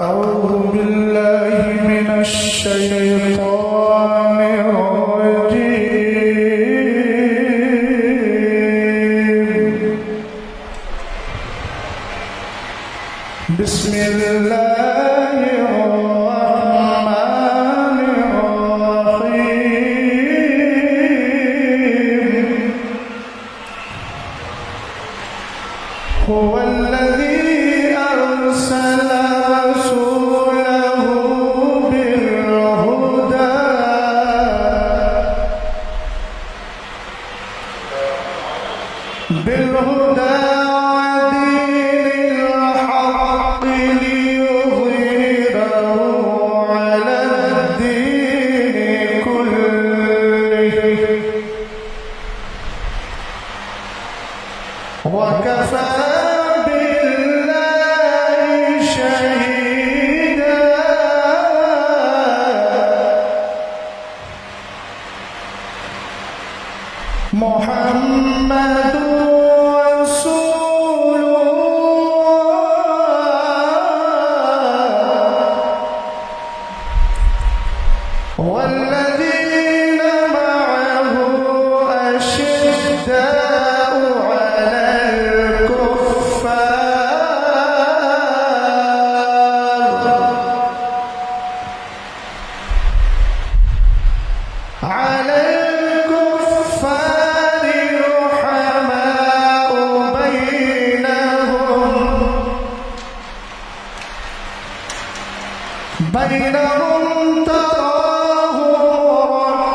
أعوذ بالله من الشيطان الرجيم بسم الله الرحمن الرحيم هو الذي أرسل رسوله بالهدى محمد رسول الله والذين معه أشداء على الكفار رحماء بينهم تراهم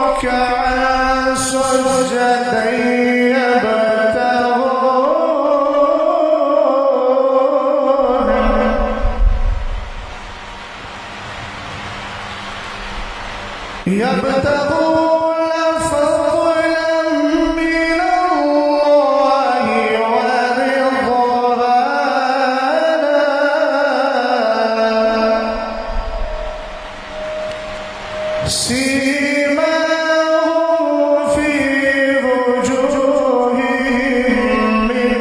ركعا سجدا يبتغون فضلا من الله ورضوانا سيماهم في وجوههم من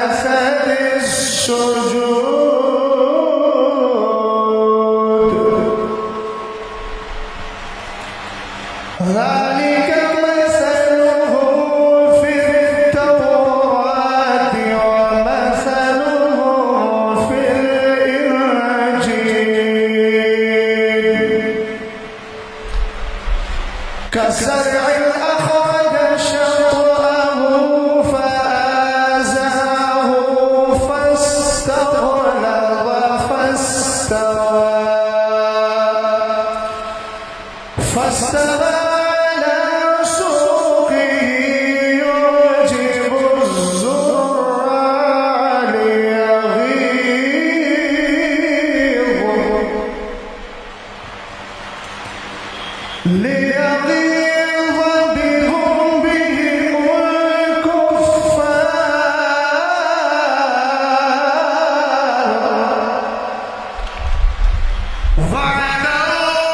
أثر السجود ذلك مثلهم في التوراة ومثلهم في الإنجيل كزرع أخرج شطأه فآزره فاستغلظ فاستوى على سوقه يعجب الزراع ليغيظ بهم الكفار وعد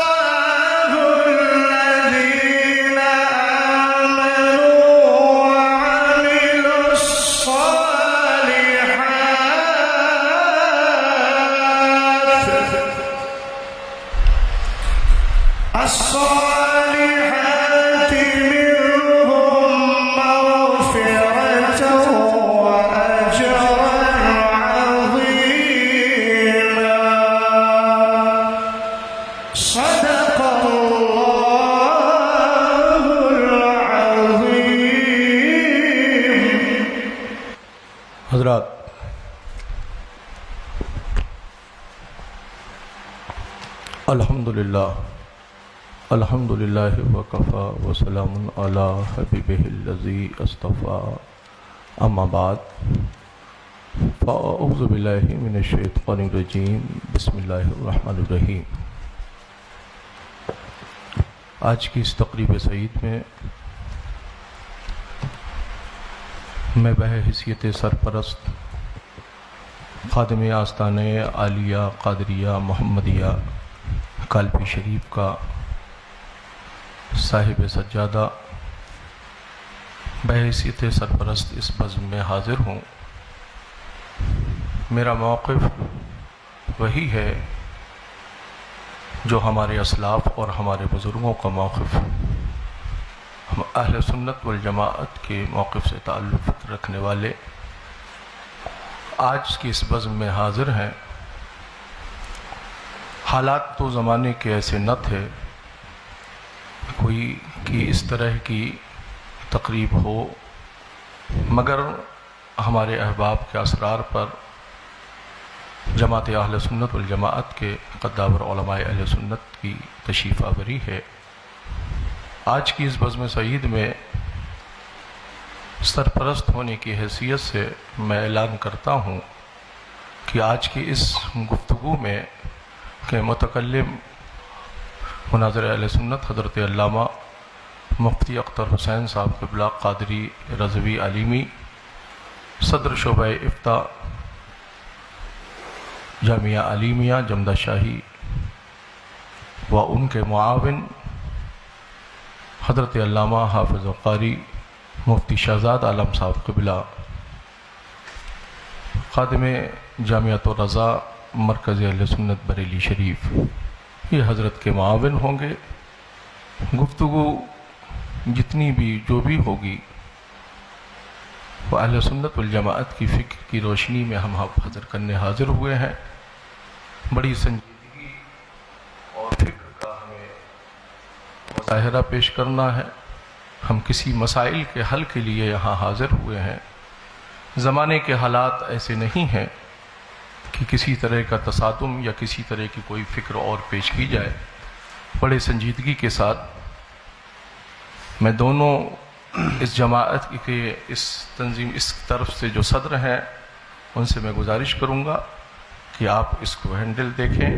الله الذين آمنوا وعملوا الصالحات منهم مغفرة وأجرا عظيما صدق الله العظيم. حضرات، الحمدللہ وکفا وسلام علی حبیبہ الذی اصطفیٰ، اما بعد فاعوذ باللہ من الشیطان الرجیم، بسم اللہ الرحمن الرحیم. آج کی اس تقریب سعید میں میں بحیثیت سرپرست خادم آستانہ عالیہ قادریہ محمدیہ کالپی شریف کا صاحب سجادہ بحیثیت سرپرست اس بزم میں حاضر ہوں. میرا موقف وہی ہے جو ہمارے اسلاف اور ہمارے بزرگوں کا موقف، ہم اہل سنت والجماعت کے موقف سے تعلق رکھنے والے آج کی اس بزم میں حاضر ہیں. حالات تو زمانے کے ایسے نہ تھے کوئی کہ اس طرح کی تقریب ہو، مگر ہمارے احباب کے اسرار پر جماعت اہل سنت والجماعت کے قدابر علماء اہل سنت کی تشریف آوری ہے. آج کی اس بزم سعید میں سرپرست ہونے کی حیثیت سے میں اعلان کرتا ہوں کہ آج کی اس گفتگو میں کہ متکلم مناظر اہل سنت حضرت علامہ مفتی اختر حسین صاحب قبلہ قادری رضوی علیمی، صدر شعبہ افتاء جامعہ علیمیہ جمدہ شاہی، و ان کے معاون حضرت علامہ حافظ قاری مفتی شہزاد عالم صاحب قبلہ، خادم جامعۃ الرضا مرکز اہل سنت بریلی شریف، یہ حضرت کے معاون ہوں گے۔ گفتگو جتنی بھی جو بھی ہوگی وہ اہل سنت والجماعت کی فکر کی روشنی میں ہم حاضر کرنے حاضر ہوئے ہیں۔ بڑی سنجیدگی اور فکر کا ہمیں مظاہرہ پیش کرنا ہے۔ ہم کسی مسائل کے حل کے لیے یہاں حاضر ہوئے ہیں۔ زمانے کے حالات ایسے نہیں ہیں کہ کسی طرح کا تصادم یا کسی طرح کی کوئی فکر اور پیش کی جائے۔ بڑے سنجیدگی کے ساتھ میں دونوں اس جماعت کے اس تنظیم اس طرف سے جو صدر ہیں ان سے میں گزارش کروں گا کہ آپ اس کو ہینڈل دیکھیں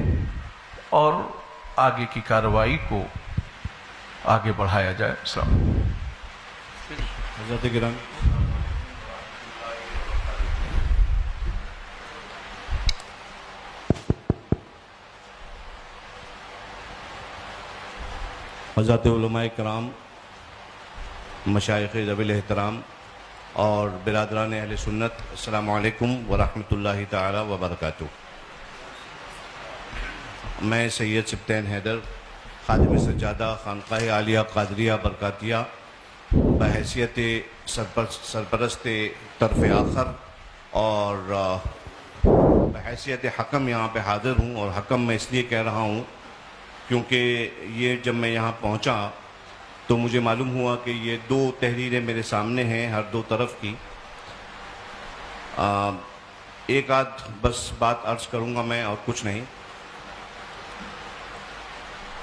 اور آگے کی کارروائی کو آگے بڑھایا جائے۔ السلام علیکم۔ حضرت گرامی، حضرت علماء کرام، مشائخ ذوی الاحترام اور برادران اہل سنت، السلام علیکم ورحمۃ اللہ تعالی وبرکاتہ۔ میں سید سبطین حیدر، خادم سجادہ خانقاہ عالیہ قادریہ برکاتیہ، بحیثیت سرپرست طرف آخر اور بحیثیت حکم یہاں پہ حاضر ہوں، اور حکم میں اس لیے کہہ رہا ہوں کیونکہ یہ جب میں یہاں پہنچا تو مجھے معلوم ہوا کہ یہ دو تحریریں میرے سامنے ہیں ہر دو طرف کی۔ ایک آدھ بس بات عرض کروں گا میں اور کچھ نہیں۔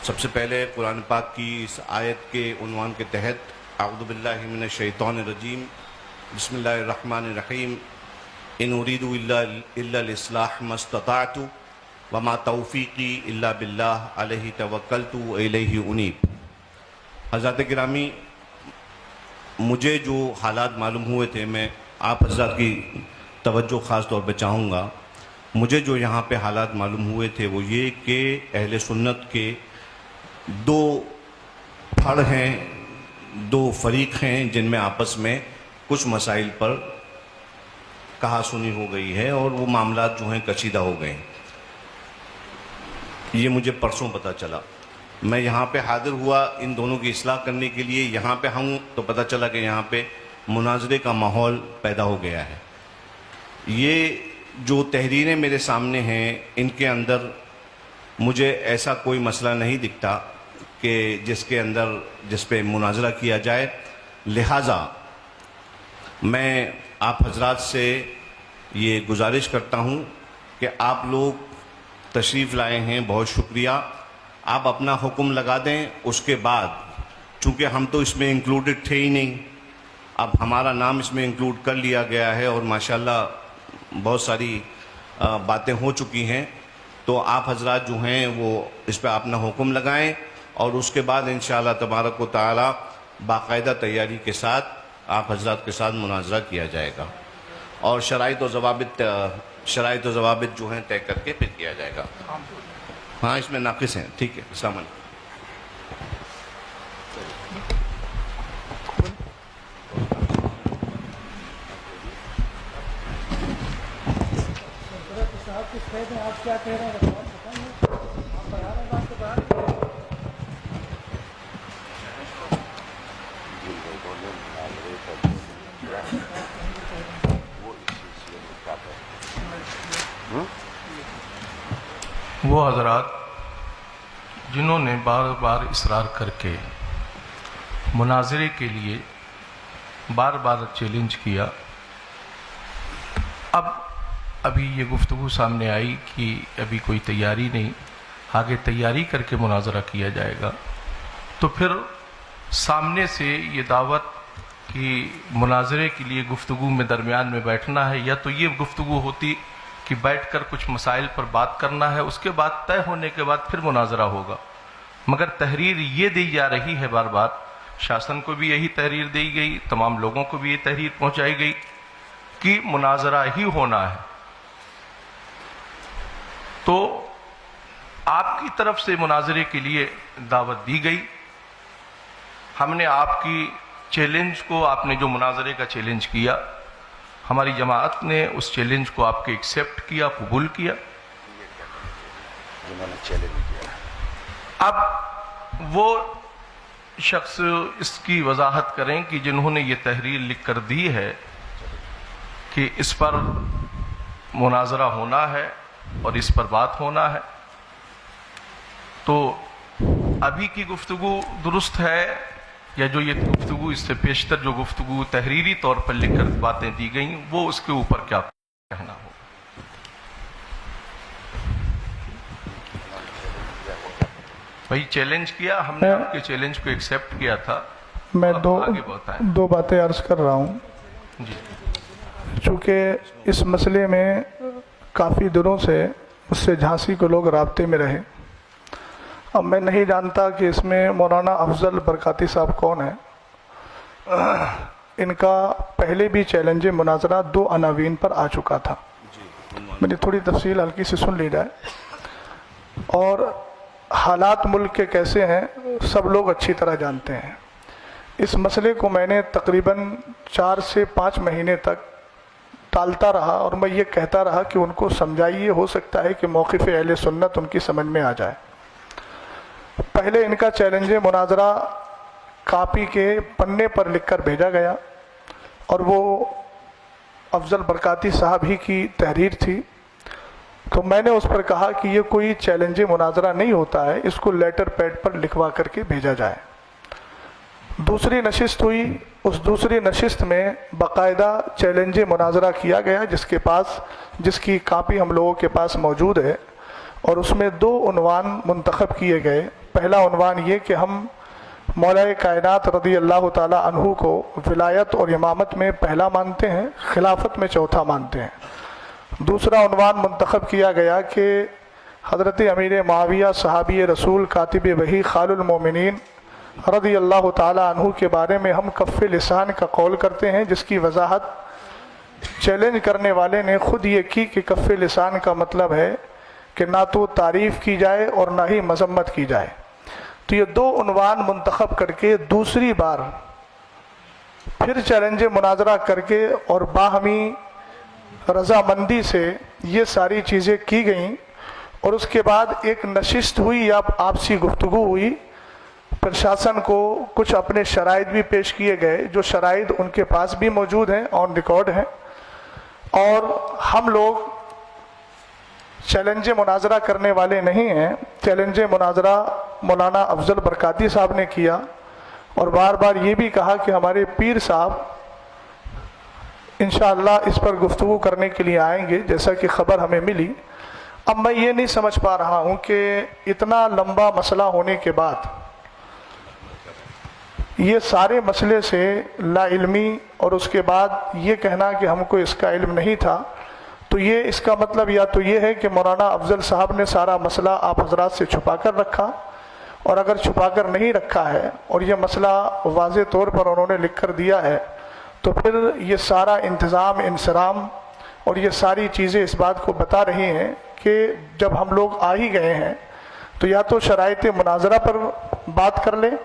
سب سے پہلے قرآن پاک کی اس آیت کے عنوان کے تحت اعوذ باللہ من الشیطان الرجیم، بسم اللہ الرحمن الرحیم، ان اريد الا الاصلاح ما استطعت وما توفیقی الا باللہ علیہ توکلت والیہ انیب۔ حضرات گرامی، مجھے جو حالات معلوم ہوئے تھے، میں آپ حضرات کی توجہ خاص طور پہ چاہوں گا، مجھے جو یہاں پہ حالات معلوم ہوئے تھے وہ یہ کہ اہل سنت کے دو پھڑ ہیں، دو فریق ہیں جن میں آپس میں کچھ مسائل پر کہا سنی ہو گئی ہے اور وہ معاملات جو ہیں کشیدہ ہو گئے ہیں۔ یہ مجھے پرسوں پتہ چلا۔ میں یہاں پہ حاضر ہوا ان دونوں کی اصلاح کرنے کے لیے، یہاں پہ ہوں تو پتہ چلا کہ یہاں پہ مناظرے کا ماحول پیدا ہو گیا ہے۔ یہ جو تحریریں میرے سامنے ہیں ان کے اندر مجھے ایسا کوئی مسئلہ نہیں دکھتا کہ جس پہ مناظرہ کیا جائے، لہٰذا میں آپ حضرات سے یہ گزارش کرتا ہوں کہ آپ لوگ تشریف لائے ہیں، بہت شکریہ۔ آپ اپنا حکم لگا دیں، اس کے بعد چونکہ ہم تو اس میں انکلوڈڈ تھے ہی نہیں، اب ہمارا نام اس میں انکلوڈ کر لیا گیا ہے اور ماشاءاللہ بہت ساری باتیں ہو چکی ہیں، تو آپ حضرات جو ہیں وہ اس پہ اپنا حکم لگائیں اور اس کے بعد انشاءاللہ تبارک و تعالی باقاعدہ تیاری کے ساتھ آپ حضرات کے ساتھ مناظرہ کیا جائے گا اور شرائط و ضوابط جو ہیں طے کر کے پھر کیا جائے گا۔ ہاں اس میں ناقص ہیں، ٹھیک ہے۔ السلام علیکم۔ وہ حضرات جنہوں نے بار بار اصرار کر کے مناظرے کے لیے بار بار چیلنج کیا، ابھی یہ گفتگو سامنے آئی کہ ابھی کوئی تیاری نہیں، آگے تیاری کر کے مناظرہ کیا جائے گا، تو پھر سامنے سے یہ دعوت کہ مناظرے کے لیے گفتگو میں درمیان میں بیٹھنا ہے، یا تو یہ گفتگو ہوتی کہ بیٹھ کر کچھ مسائل پر بات کرنا ہے، اس کے بعد طے ہونے کے بعد پھر مناظرہ ہوگا، مگر تحریر یہ دی جا رہی ہے بار بار، شاسن کو بھی یہی تحریر دی گئی، تمام لوگوں کو بھی یہ تحریر پہنچائی گئی کہ مناظرہ ہی ہونا ہے۔ تو آپ کی طرف سے مناظرے کے لیے دعوت دی گئی، ہم نے آپ کی چیلنج کو آپ نے جو مناظرے کا چیلنج کیا، ہماری جماعت نے اس چیلنج کو آپ کے ایکسیپٹ کیا، قبول کیا. اب وہ شخص اس کی وضاحت کریں کہ جنہوں نے یہ تحریر لکھ کر دی ہے کہ اس پر مناظرہ ہونا ہے اور اس پر بات ہونا ہے، تو ابھی کی گفتگو درست ہے یا جو یہ گفتگو اس سے پیشتر جو گفتگو تحریری طور پر لکھ کر باتیں دی گئیں وہ اس کے اوپر کیا کہنا ہو؟ بھائی چیلنج کیا، ہم نے آپ کے چیلنج کو ایکسیپٹ کیا تھا. میں آگے بتائیں. دو باتیں عرض کر رہا ہوں. جی. چونکہ اس مسئلے میں کافی دنوں سے مجھ سے جھانسی کے لوگ رابطے میں رہے. اب میں نہیں جانتا کہ اس میں مولانا افضل برکاتی صاحب کون ہیں. ان کا پہلے بھی چیلنج مناظرہ 2 عناوین پر آ چکا تھا. میری تھوڑی تفصیل ہلکی سے سن لی جائے. اور حالات ملک کے کیسے ہیں سب لوگ اچھی طرح جانتے ہیں. اس مسئلے کو میں نے تقریباً 4 سے 5 مہینے تک ٹالتا رہا اور میں یہ کہتا رہا کہ ان کو سمجھائیے، ہو سکتا ہے کہ موقف اہل سنت ان کی سمجھ میں آ جائے. پہلے ان کا چیلنج مناظرہ کاپی کے پنے پر لکھ کر بھیجا گیا اور وہ افضل برکاتی صاحب ہی کی تحریر تھی. تو میں نے اس پر کہا کہ یہ کوئی چیلنج مناظرہ نہیں ہوتا ہے، اس کو لیٹر پیڈ پر لکھوا کر کے بھیجا جائے. دوسری نشست ہوئی. اس دوسری نشست میں باقاعدہ چیلنج مناظرہ کیا گیا جس کی کاپی ہم لوگوں کے پاس موجود ہے، اور اس میں 2 عنوان منتخب کیے گئے. پہلا عنوان یہ کہ ہم مولا کائنات رضی اللہ تعالی عنہ کو ولایت اور امامت میں پہلا مانتے ہیں، خلافت میں چوتھا مانتے ہیں. دوسرا عنوان منتخب کیا گیا کہ حضرت امیر معاویہ صحابی رسول کاتب وحی خال المومنین رضی اللہ تعالی عنہ کے بارے میں ہم کف لسان کا قول کرتے ہیں، جس کی وضاحت چیلنج کرنے والے نے خود یہ کی کہ کف لسان کا مطلب ہے کہ نہ تو تعریف کی جائے اور نہ ہی مذمت کی جائے. تو یہ 2 عنوان منتخب کر کے دوسری بار پھر چیلنج مناظرہ کر کے اور باہمی رضامندی سے یہ ساری چیزیں کی گئیں. اور اس کے بعد ایک نشست ہوئی یا آپسی گفتگو ہوئی. پرشاسن کو کچھ اپنے شرائط بھی پیش کیے گئے، جو شرائط ان کے پاس بھی موجود ہیں، آن ریکارڈ ہیں. اور ہم لوگ چیلنج مناظرہ کرنے والے نہیں ہیں. چیلنج مناظرہ مولانا افضل برکاتی صاحب نے کیا اور بار بار یہ بھی کہا کہ ہمارے پیر صاحب انشاءاللہ اس پر گفتگو کرنے کے لیے آئیں گے، جیسا کہ خبر ہمیں ملی. اب میں یہ نہیں سمجھ پا رہا ہوں کہ اتنا لمبا مسئلہ ہونے کے بعد یہ سارے مسئلے سے لا علمی اور اس کے بعد یہ کہنا کہ ہم کو اس کا علم نہیں تھا، تو یہ اس کا مطلب یا تو یہ ہے کہ مولانا افضل صاحب نے سارا مسئلہ آپ حضرات سے چھپا کر رکھا، اور اگر چھپا کر نہیں رکھا ہے اور یہ مسئلہ واضح طور پر انہوں نے لکھ کر دیا ہے، تو پھر یہ سارا انتظام انصرام اور یہ ساری چیزیں اس بات کو بتا رہی ہیں کہ جب ہم لوگ آ ہی گئے ہیں تو یا تو شرائط مناظرہ پر بات کر لیں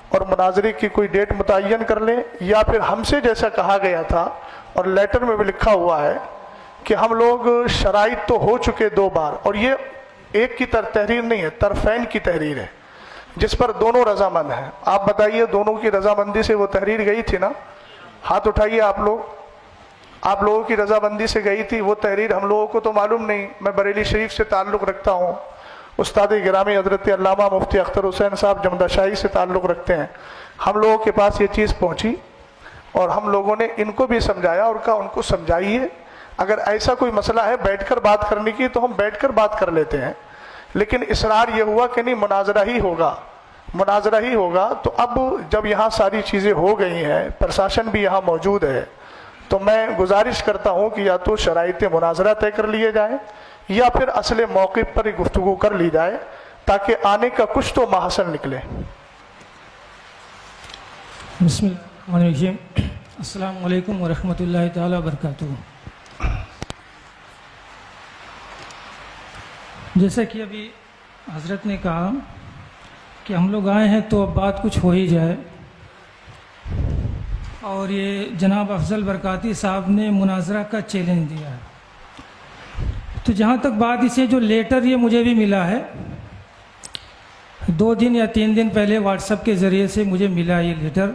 اور مناظرے کی کوئی ڈیٹ متعین کر لیں، یا پھر ہم سے جیسا کہا گیا تھا اور لیٹر میں بھی لکھا ہوا ہے کہ ہم لوگ شرائط تو ہو چکے 2 بار، اور یہ ایک کی تحریر نہیں ہے، طرفین کی تحریر ہے جس پر دونوں رضامند ہیں. آپ بتائیے دونوں کی رضامندی سے وہ تحریر گئی تھی نا؟ ہاتھ اٹھائیے آپ لوگوں کی رضامندی سے گئی تھی وہ تحریر. ہم لوگوں کو تو معلوم نہیں. میں بریلی شریف سے تعلق رکھتا ہوں، استاد گرامی حضرت علامہ مفتی اختر حسین صاحب جمدہ شاہی سے تعلق رکھتے ہیں. ہم لوگوں کے پاس یہ چیز پہنچی اور ہم لوگوں نے ان کو بھی سمجھایا اور کہا ان کو سمجھائیے، اگر ایسا کوئی مسئلہ ہے بیٹھ کر بات کرنے کی تو ہم بیٹھ کر بات کر لیتے ہیں. لیکن اصرار یہ ہوا کہ نہیں مناظرہ ہی ہوگا. تو اب جب یہاں ساری چیزیں ہو گئی ہیں، پرشاسن بھی یہاں موجود ہے، تو میں گزارش کرتا ہوں کہ یا تو شرائط مناظرہ طے کر لیے جائیں یا پھر اصل موقف پر گفتگو کر لی جائے تاکہ آنے کا کچھ تو محصل نکلے. بسم اللہ الرحمن الرحیم. السلام علیکم ورحمۃ اللہ تعالیٰ وبرکاتہ. جیسا کہ ابھی حضرت نے کہا کہ ہم لوگ آئے ہیں تو اب بات کچھ ہو ہی جائے. اور یہ جناب افضل برکاتی صاحب نے مناظرہ کا چیلنج دیا ہے. تو جہاں تک بات اسے جو لیٹر یہ مجھے بھی ملا ہے 2 دن یا 3 دن پہلے واٹس ایپ کے ذریعے سے مجھے ملا یہ لیٹر.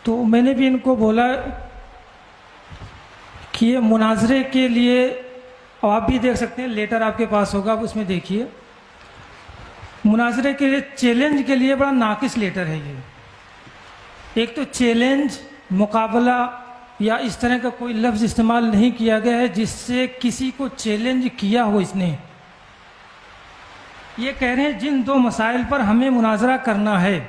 تو میں نے بھی ان کو بولا کہ یہ مناظرے کے لیے آپ بھی دیکھ سکتے ہیں, لیٹر آپ کے پاس ہوگا, آپ اس میں دیکھیے, مناظرے کے لیے چیلنج کے لیے بڑا ناقص لیٹر ہے یہ. ایک تو چیلنج, مقابلہ یا اس طرح کا کوئی لفظ استعمال نہیں کیا گیا ہے جس سے کسی کو چیلنج کیا ہو اس نے. یہ کہہ رہے ہیں جن 2 مسائل پر ہمیں مناظرہ کرنا ہے.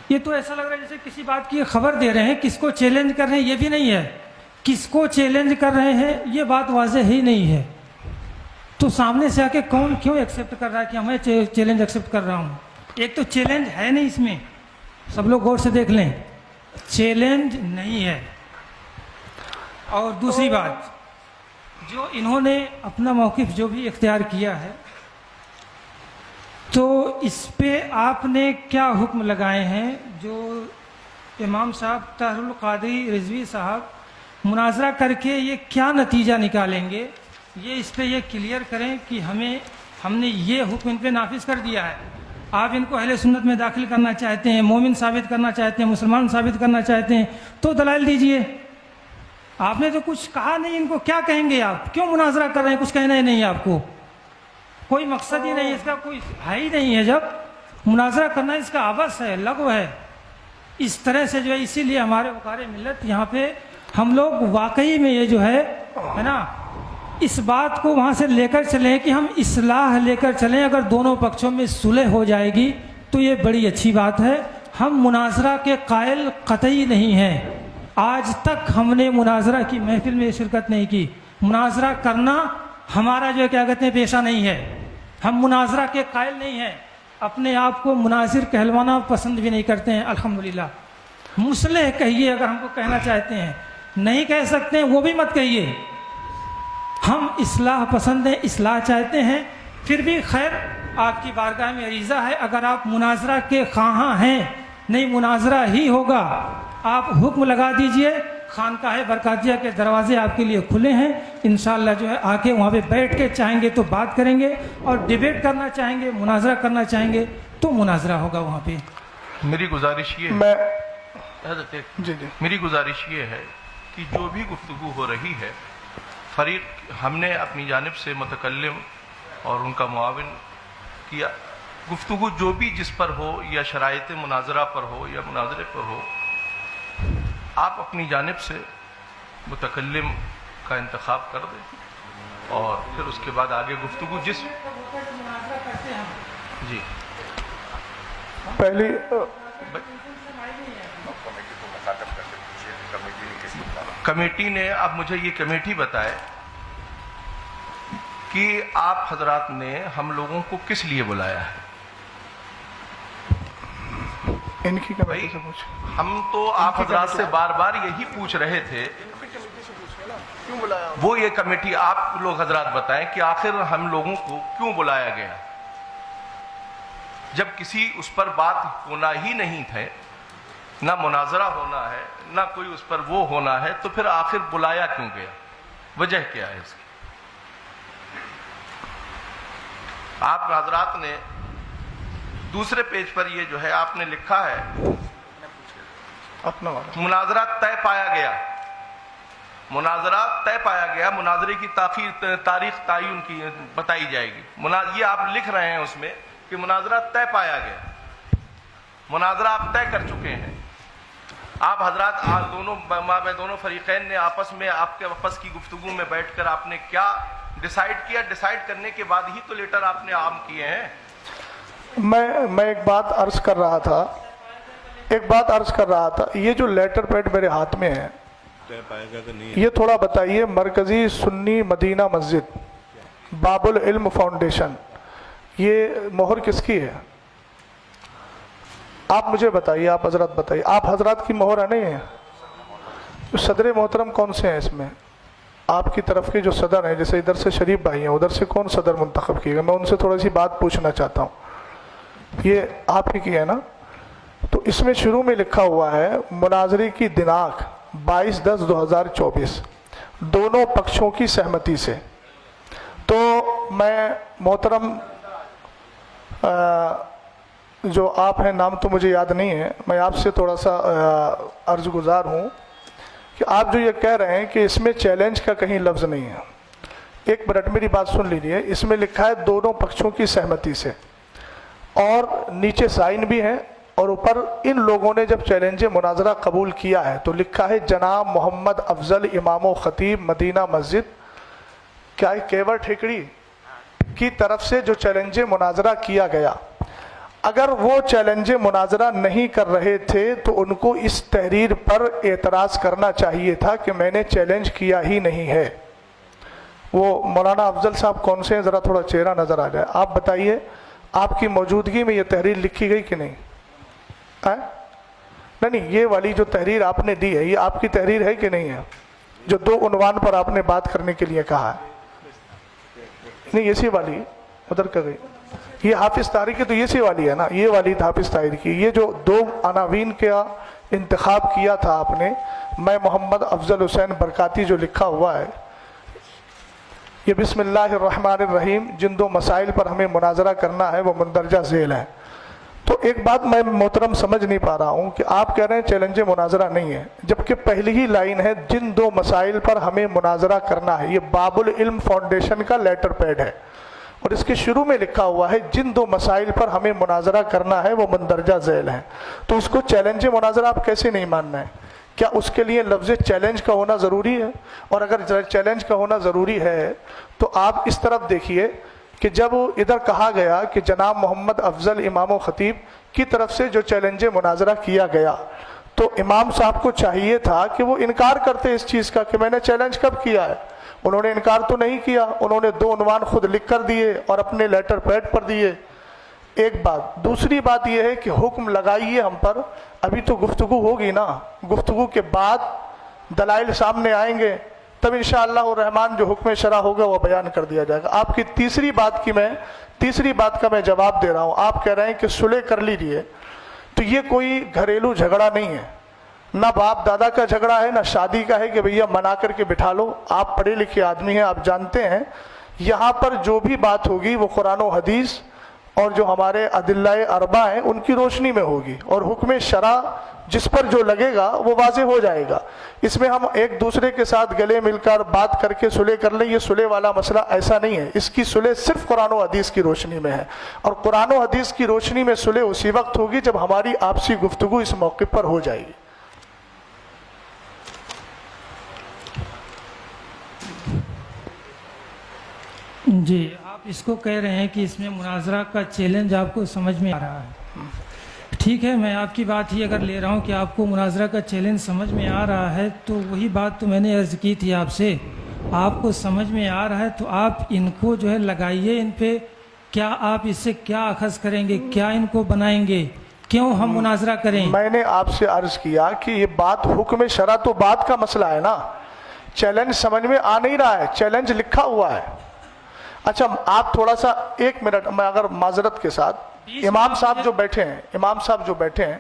یہ تو ایسا لگ رہا ہے جیسے کسی بات کی خبر دے رہے ہیں, کس کو چیلنج کر رہے ہیں یہ بھی نہیں ہے, کس کو چیلنج کر رہے ہیں یہ بات واضح ہی نہیں ہے. تو سامنے سے آ کے کون کیوں ایکسیپٹ کر رہا ہے کہ میں چیلنج ایکسیپٹ کر رہا ہوں؟ ایک تو چیلنج ہے نہیں اس میں, سب لوگ غور سے دیکھ لیں, چیلنج نہیں ہے. اور دوسری بات, جو انہوں نے اپنا موقف جو بھی اختیار کیا ہے تو اس پہ آپ نے کیا حکم لگائے ہیں؟ جو امام صاحب طاہر القادری رضوی صاحب مناظرہ کر کے یہ کیا نتیجہ نکالیں گے, یہ اس پہ یہ کلیئر کریں کہ ہم نے یہ حکم ان پہ نافذ کر دیا ہے. آپ ان کو اہل سنت میں داخل کرنا چاہتے ہیں, مومن ثابت کرنا چاہتے ہیں, مسلمان ثابت کرنا چاہتے ہیں تو دلائل دیجئے. آپ نے تو کچھ کہا نہیں, ان کو کیا کہیں گے آپ؟ کیوں مناظرہ کر رہے ہیں؟ کچھ کہنا ہی نہیں ہے آپ کو, کوئی مقصد ہی نہیں ہے اس کا, کوئی ہے ہی نہیں ہے. جب مناظرہ کرنا اس کا عبث ہے, لغو ہے اس طرح سے جو ہے. اسی لیے ہمارے وقار ملت یہاں پہ ہم لوگ واقعی میں یہ جو ہے نا اس بات کو وہاں سے لے کر چلیں کہ ہم اصلاح لے کر چلیں. اگر دونوں پکشوں میں صلح ہو جائے گی تو یہ بڑی اچھی بات ہے. ہم مناظرہ کے قائل قطعی نہیں ہیں. آج تک ہم نے مناظرہ کی محفل میں شرکت نہیں کی. مناظرہ کرنا ہمارا جو کیا کہتے ہیں پیشہ نہیں ہے. ہم مناظرہ کے قائل نہیں ہیں, اپنے آپ کو مناظر کہلوانا پسند بھی نہیں کرتے ہیں. الحمدللہ مصلح کہیے اگر ہم کو کہنا چاہتے ہیں, نہیں کہہ سکتے ہیں وہ بھی مت کہیے. ہم اصلاح پسند ہیں, اصلاح چاہتے ہیں. پھر بھی خیر آپ کی بارگاہ میں عریضہ ہے, اگر آپ مناظرہ کے خواہاں ہیں, نہیں مناظرہ ہی ہوگا, آپ حکم لگا دیجئے. خانقاہ برکاتیہ کے دروازے آپ کے لیے کھلے ہیں. انشاءاللہ جو ہے آ کے وہاں پہ بیٹھ کے چاہیں گے تو بات کریں گے, اور ڈیبیٹ کرنا چاہیں گے, مناظرہ کرنا چاہیں گے تو مناظرہ ہوگا وہاں پہ. میری گزارش یہ میں حضرت جی میری گزارش یہ ہے کہ جو بھی گفتگو ہو رہی ہے, فریق ہم نے اپنی جانب سے متکلم اور ان کا معاون کیا, گفتگو جو بھی جس پر ہو یا شرائط مناظرہ پر ہو یا مناظرے پر ہو, آپ اپنی جانب سے متکلم کا انتخاب کر دیں اور پھر اس کے بعد آگے گفتگو جس جی پہلی کمیٹی نے اب مجھے یہ کمیٹی بتائے کہ آپ حضرات نے ہم لوگوں کو کس لیے بلایا ہے. ان کی کمیٹی سے پوچھ. ہم تو آپ حضرات سے بار بار یہی پوچھ رہے تھے, وہ یہ کمیٹی آپ لوگ حضرات بتائیں کہ آخر ہم لوگوں کو کیوں بلایا گیا. جب کسی اس پر بات ہونا ہی نہیں تھے, نہ مناظرہ ہونا ہے, نہ کوئی اس پر وہ ہونا ہے, تو پھر آخر بلایا کیوں گیا؟ وجہ کیا ہے اس کی؟ آپ حضرات نے دوسرے پیج پر یہ جو ہے آپ نے لکھا ہے اپنا والا مناظرہ طے پایا گیا. مناظرہ طے پایا گیا, مناظرے کی تاریخ تعین کی بتائی جائے گی. یہ آپ لکھ رہے ہیں اس میں کہ مناظرہ طے پایا گیا. مناظرہ آپ طے کر چکے ہیں. آپ حضرات دونوں فریقین نے آپس میں آپ کے آپس کی گفتگو میں بیٹھ کر آپ نے کیا ڈیسائیڈ کیا؟ ڈیسائیڈ کرنے کے بعد ہی تو لیٹر آپ نے عام کیے ہیں. میں ایک بات عرض کر رہا تھا, یہ جو لیٹر پیڈ میرے ہاتھ میں ہے یہ تھوڑا بتائیے. مرکزی سنی مدینہ مسجد باب العلم فاؤنڈیشن, یہ مہر کس کی ہے؟ آپ مجھے بتائیے, آپ حضرات بتائیے. آپ حضرات کی مہر ہے نہیں ہے؟ صدر محترم کون سے ہیں اس میں؟ آپ کی طرف کے جو صدر ہیں, جیسے ادھر سے شریف بھائی ہیں, ادھر سے کون صدر منتخب کیے گا؟ میں ان سے تھوڑی سی بات پوچھنا چاہتا ہوں. یہ آپ ہی کی ہے نا؟ تو اس میں شروع میں لکھا ہوا ہے مناظرے کی دناک 22/10/2024 دونوں پکشوں کی سہمتی سے. تو میں محترم جو آپ ہیں، نام تو مجھے یاد نہیں ہے، میں آپ سے تھوڑا سا عرض گزار ہوں کہ آپ جو یہ کہہ رہے ہیں کہ اس میں چیلنج کا کہیں لفظ نہیں ہے. ایک منٹ میری بات سن لیجیے. اس میں لکھا ہے دونوں پکشوں کی سہمتی سے، اور نیچے سائن بھی ہے، اور اوپر ان لوگوں نے جب چیلنج مناظرہ قبول کیا ہے تو لکھا ہے جناب محمد افضل امام و خطیب مدینہ مسجد کیا کیور ٹھیکڑی کی طرف سے جو چیلنج مناظرہ کیا گیا. اگر وہ چیلنج مناظرہ نہیں کر رہے تھے تو ان کو اس تحریر پر اعتراض کرنا چاہیے تھا کہ میں نے چیلنج کیا ہی نہیں ہے. وہ مولانا افضل صاحب کون سے ہیں؟ ذرا تھوڑا چہرہ نظر آ جائے. آپ بتائیے آپ کی موجودگی میں یہ تحریر لکھی گئی کہ نہیں؟ نہیں، یہ والی جو تحریر آپ نے دی ہے یہ آپ کی تحریر ہے کہ نہیں ہے؟ جو 2 عنوان پر آپ نے بات کرنے کے لیے کہا ہے. نہیں، یہ سی والی ادھر کا گئی. یہ حافظ طاہر کی تو یہ سی والی ہے نا، یہ والی حافظ طاہر کی. یہ جو 2 عناوین کا انتخاب کیا تھا آپ نے، میں محمد افضل حسین برکاتی جو لکھا ہوا ہے، یہ بسم اللہ الرحمن الرحیم جن 2 مسائل پر ہمیں مناظرہ کرنا ہے وہ مندرجہ ذیل ہے. تو ایک بات میں محترم سمجھ نہیں پا رہا ہوں کہ آپ کہہ رہے ہیں چیلنج مناظرہ نہیں ہے، جبکہ پہلی ہی لائن ہے جن 2 مسائل پر ہمیں مناظرہ کرنا ہے. یہ باب العلم فاؤنڈیشن کا لیٹر پیڈ ہے، اور اس کے شروع میں لکھا ہوا ہے جن 2 مسائل پر ہمیں مناظرہ کرنا ہے وہ مندرجہ ذیل ہیں. تو اس کو چیلنج مناظرہ آپ کیسے نہیں ماننا ہے؟ کیا اس کے لیے لفظ چیلنج کا ہونا ضروری ہے؟ اور اگر چیلنج کا ہونا ضروری ہے تو آپ اس طرف دیکھیے کہ جب ادھر کہا گیا کہ جناب محمد افضل امام و خطیب کی طرف سے جو چیلنج مناظرہ کیا گیا، تو امام صاحب کو چاہیے تھا کہ وہ انکار کرتے اس چیز کا کہ میں نے چیلنج کب کیا ہے. انہوں نے انکار تو نہیں کیا، انہوں نے 2 عنوان خود لکھ کر دیے اور اپنے لیٹر پیڈ پر دیے. ایک بات. دوسری بات یہ ہے کہ حکم لگائیے ہم پر. ابھی تو گفتگو ہوگی نا، گفتگو کے بعد دلائل سامنے آئیں گے، تب انشاءاللہ الرحمن جو حکم شرع ہوگا وہ بیان کر دیا جائے گا. آپ کی تیسری بات کا میں جواب دے رہا ہوں. آپ کہہ رہے ہیں کہ صلح کر لیجیے، تو یہ کوئی گھریلو جھگڑا نہیں ہے، نہ باپ دادا کا جھگڑا ہے، نہ شادی کا ہے کہ بھیا منا کر کے بٹھا لو. آپ پڑھے لکھے آدمی ہیں، آپ جانتے ہیں یہاں پر جو بھی بات ہوگی وہ قرآن و حدیث اور جو ہمارے ادلہ اربع ہیں ان کی روشنی میں ہوگی، اور حکم شرع جس پر جو لگے گا وہ واضح ہو جائے گا. اس میں ہم ایک دوسرے کے ساتھ گلے مل کر بات کر کے صلح کر لیں، یہ صلح والا مسئلہ ایسا نہیں ہے. اس کی صلح صرف قرآن و حدیث کی روشنی میں ہے، اور قرآن و حدیث کی روشنی میں صلح اسی وقت ہوگی جب ہماری آپسی گفتگو اس موقع پر ہو جائے گی. جی، آپ اس کو کہہ رہے ہیں کہ اس میں مناظرہ کا چیلنج آپ کو سمجھ میں آ رہا ہے. ٹھیک ہے، میں آپ کی بات ہی اگر لے رہا ہوں کہ آپ کو مناظرہ کا چیلنج سمجھ میں آ رہا ہے، تو وہی بات تو میں نے عرض کی تھی آپ سے. آپ کو سمجھ میں آ رہا ہے تو آپ ان کو جو ہے لگائیے ان پہ. کیا آپ اس سے کیا اخذ کریں گے؟ کیا ان کو بنائیں گے؟ کیوں ہم مناظرہ کریں؟ میں نے آپ سے عرض کیا کہ یہ بات حکم شرع تو بات کا مسئلہ ہے نا، چیلنج سمجھ میں آ نہیں رہا ہے، چیلنج لکھا ہوا ہے. اچھا آپ تھوڑا سا 1 منٹ، میں اگر معذرت کے ساتھ، امام صاحب جو بیٹھے ہیں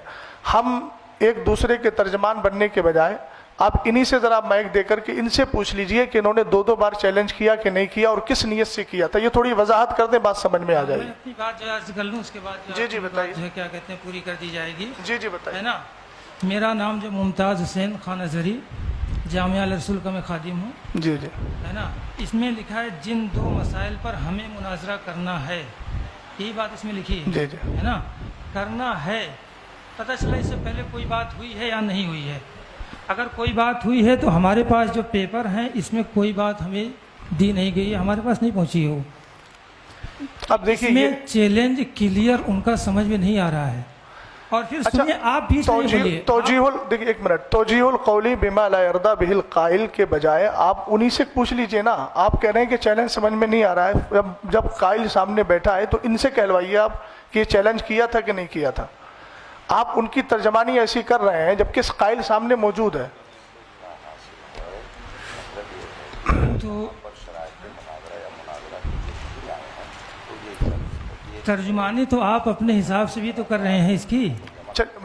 ہم ایک دوسرے کے ترجمان بننے کے بجائے آپ انہی سے ذرا مائک دے کر کے ان سے پوچھ لیجئے کہ انہوں نے 2 بار چیلنج کیا کہ نہیں کیا اور کس نیت سے کیا تھا. یہ تھوڑی وضاحت کر دیں، بات سمجھ میں آ جائے گی. میں اپنی بات جو عرض کر لوں، اس کے بعد جی بتائیے. جو ہے کیا کہتے ہیں پوری کر دی جائے گی. جی بتائیے. ہے نا، میرا نام جو ممتاز حسین خان ازہری جامعہ الرسول کا میں خادم ہوں. جی ہے نا، اس میں لکھا ہے جن 2 مسائل پر ہمیں مناظرہ کرنا ہے، یہی بات اس میں لکھی ہے. جی ہے نا، کرنا ہے. پتہ چلا اس سے پہلے کوئی بات ہوئی ہے یا نہیں ہوئی ہے. اگر کوئی بات ہوئی ہے تو ہمارے پاس جو پیپر ہیں اس میں کوئی بات ہمیں دی نہیں گئی ہے، ہمارے پاس نہیں پہنچی ہو. اب دیکھیے اس میں چیلنج کلیئر ان کا سمجھ میں نہیں آ رہا ہے. اور پھر سنیے، آپ بیچ میں بولیے. دیکھیے 1 منٹ، توجیہ القولی بما لا یرضی بہ القائل کے بجائے آپ انہی سے پوچھ لیجئے نا. آپ کہہ رہے ہیں کہ چیلنج سمجھ میں نہیں آ رہا ہے، جب قائل سامنے بیٹھا ہے تو ان سے کہلوائیے آپ کہ یہ چیلنج کیا تھا کہ نہیں کیا تھا. آپ ان کی ترجمانی ایسی کر رہے ہیں جبکہ قائل سامنے موجود ہے. تو ترجمانی تو آپ اپنے حساب سے بھی تو کر رہے ہیں اس کی.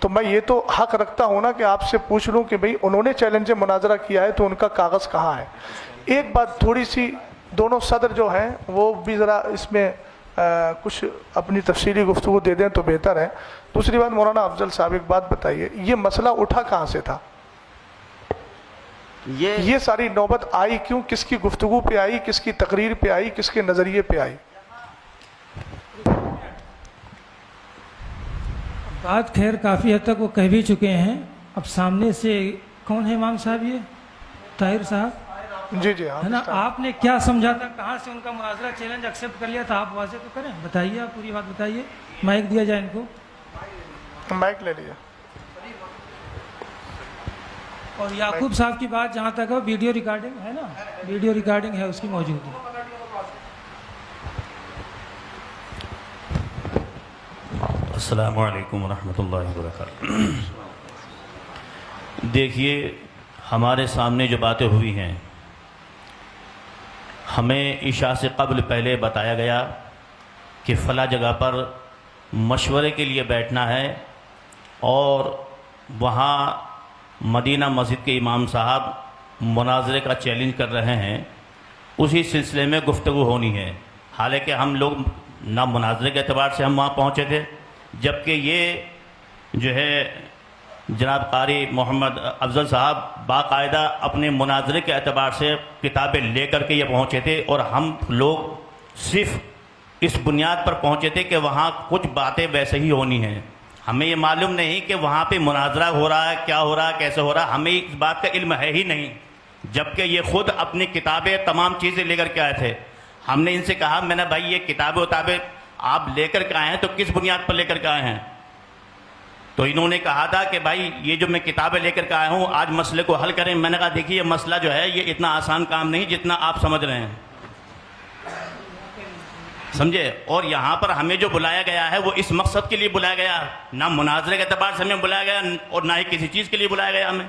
تو میں یہ تو حق رکھتا ہوں نا کہ آپ سے پوچھ لوں کہ بھئی انہوں نے چیلنج مناظرہ کیا ہے تو ان کا کاغذ کہاں ہے. ایک بات تھوڑی سی دونوں صدر جو ہیں وہ بھی ذرا اس میں کچھ اپنی تفصیلی گفتگو دے دیں تو بہتر ہے. دوسری بات مولانا افضل صاحب ایک بات بتائیے, یہ مسئلہ اٹھا کہاں سے تھا؟ یہ ساری نوبت آئی کیوں؟ کس کی گفتگو پہ آئی, کس کی تقریر پہ آئی, کس کے نظریے پہ آئی؟ بات خیر کافی حد تک وہ کہہ بھی چکے ہیں. اب سامنے سے کون ہے امام صاحب؟ یہ طاہر صاحب جی جی ہاں ہے نا. آپ نے کیا سمجھا تھا, کہاں سے ان کا مناظرہ چیلنج ایکسیپٹ کر لیا تھا؟ آپ واضح تو کریں, بتائیے, آپ پوری بات بتائیے. مائک دیا جائے ان کو, مائک لے لیا. اور یعقوب صاحب کی بات جہاں تک ہے ویڈیو ریکارڈنگ ہے نا, ویڈیو ریکارڈنگ ہے اس کی موجود ہے. السلام علیکم ورحمۃ اللہ وبرکاتہ. دیکھیے, ہمارے سامنے جو باتیں ہوئی ہیں, ہمیں عشاء سے قبل پہلے بتایا گیا کہ فلاں جگہ پر مشورے کے لیے بیٹھنا ہے اور وہاں مدینہ مسجد کے امام صاحب مناظرے کا چیلنج کر رہے ہیں, اسی سلسلے میں گفتگو ہونی ہے. حالانکہ ہم لوگ نہ مناظرے کے اعتبار سے ہم وہاں پہنچے تھے, جبکہ یہ جو ہے جناب قاری محمد افضل صاحب باقاعدہ اپنے مناظرے کے اعتبار سے کتابیں لے کر کے یہ پہنچے تھے, اور ہم لوگ صرف اس بنیاد پر پہنچے تھے کہ وہاں کچھ باتیں ویسے ہی ہونی ہیں. ہمیں یہ معلوم نہیں کہ وہاں پہ مناظرہ ہو رہا ہے, کیا ہو رہا ہے, کیسے ہو رہا ہے, ہمیں اس بات کا علم ہے ہی نہیں. جبکہ یہ خود اپنی کتابیں تمام چیزیں لے کر کے آئے تھے. ہم نے ان سے کہا, میں نے بھائی یہ کتابیں آپ لے کر کے آئے ہیں تو کس بنیاد پر لے کر کے آئے ہیں؟ تو انہوں نے کہا تھا کہ بھائی یہ جو میں کتابیں لے کر کے آیا ہوں آج مسئلے کو حل کریں. میں نے کہا دیکھیے, یہ مسئلہ جو ہے یہ اتنا آسان کام نہیں جتنا آپ سمجھ رہے ہیں, سمجھے. اور یہاں پر ہمیں جو بلایا گیا ہے وہ اس مقصد کے لیے بلایا گیا, نہ مناظرے کے اعتبار سے ہمیں بلایا گیا اور نہ ہی کسی چیز کے لیے بلایا گیا ہمیں.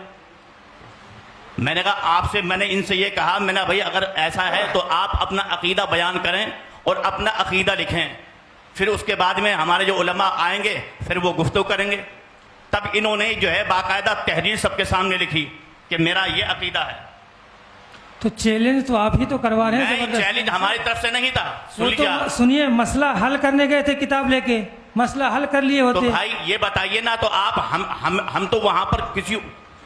میں نے کہا آپ سے, میں نے ان سے یہ کہا, میں نے بھائی اگر ایسا ہے تو آپ اپنا عقیدہ بیان کریں اور اپنا عقیدہ لکھیں, پھر اس کے بعد میں ہمارے جو علماء آئیں گے پھر وہ گفتگو کریں گے. تب انہوں نے جو ہے باقاعدہ تحریر سب کے سامنے لکھی کہ میرا یہ عقیدہ ہے. تو چیلنج تو آپ ہی تو کروا رہے ہیں. نہیں, چیلنج ہماری طرف سے نہیں تھا. سنیے, مسئلہ حل کرنے گئے تھے کتاب لے کے, مسئلہ حل کر لیے ہوتے. تو بھائی یہ بتائیے نا, تو آپ ہم تو وہاں پر کسی.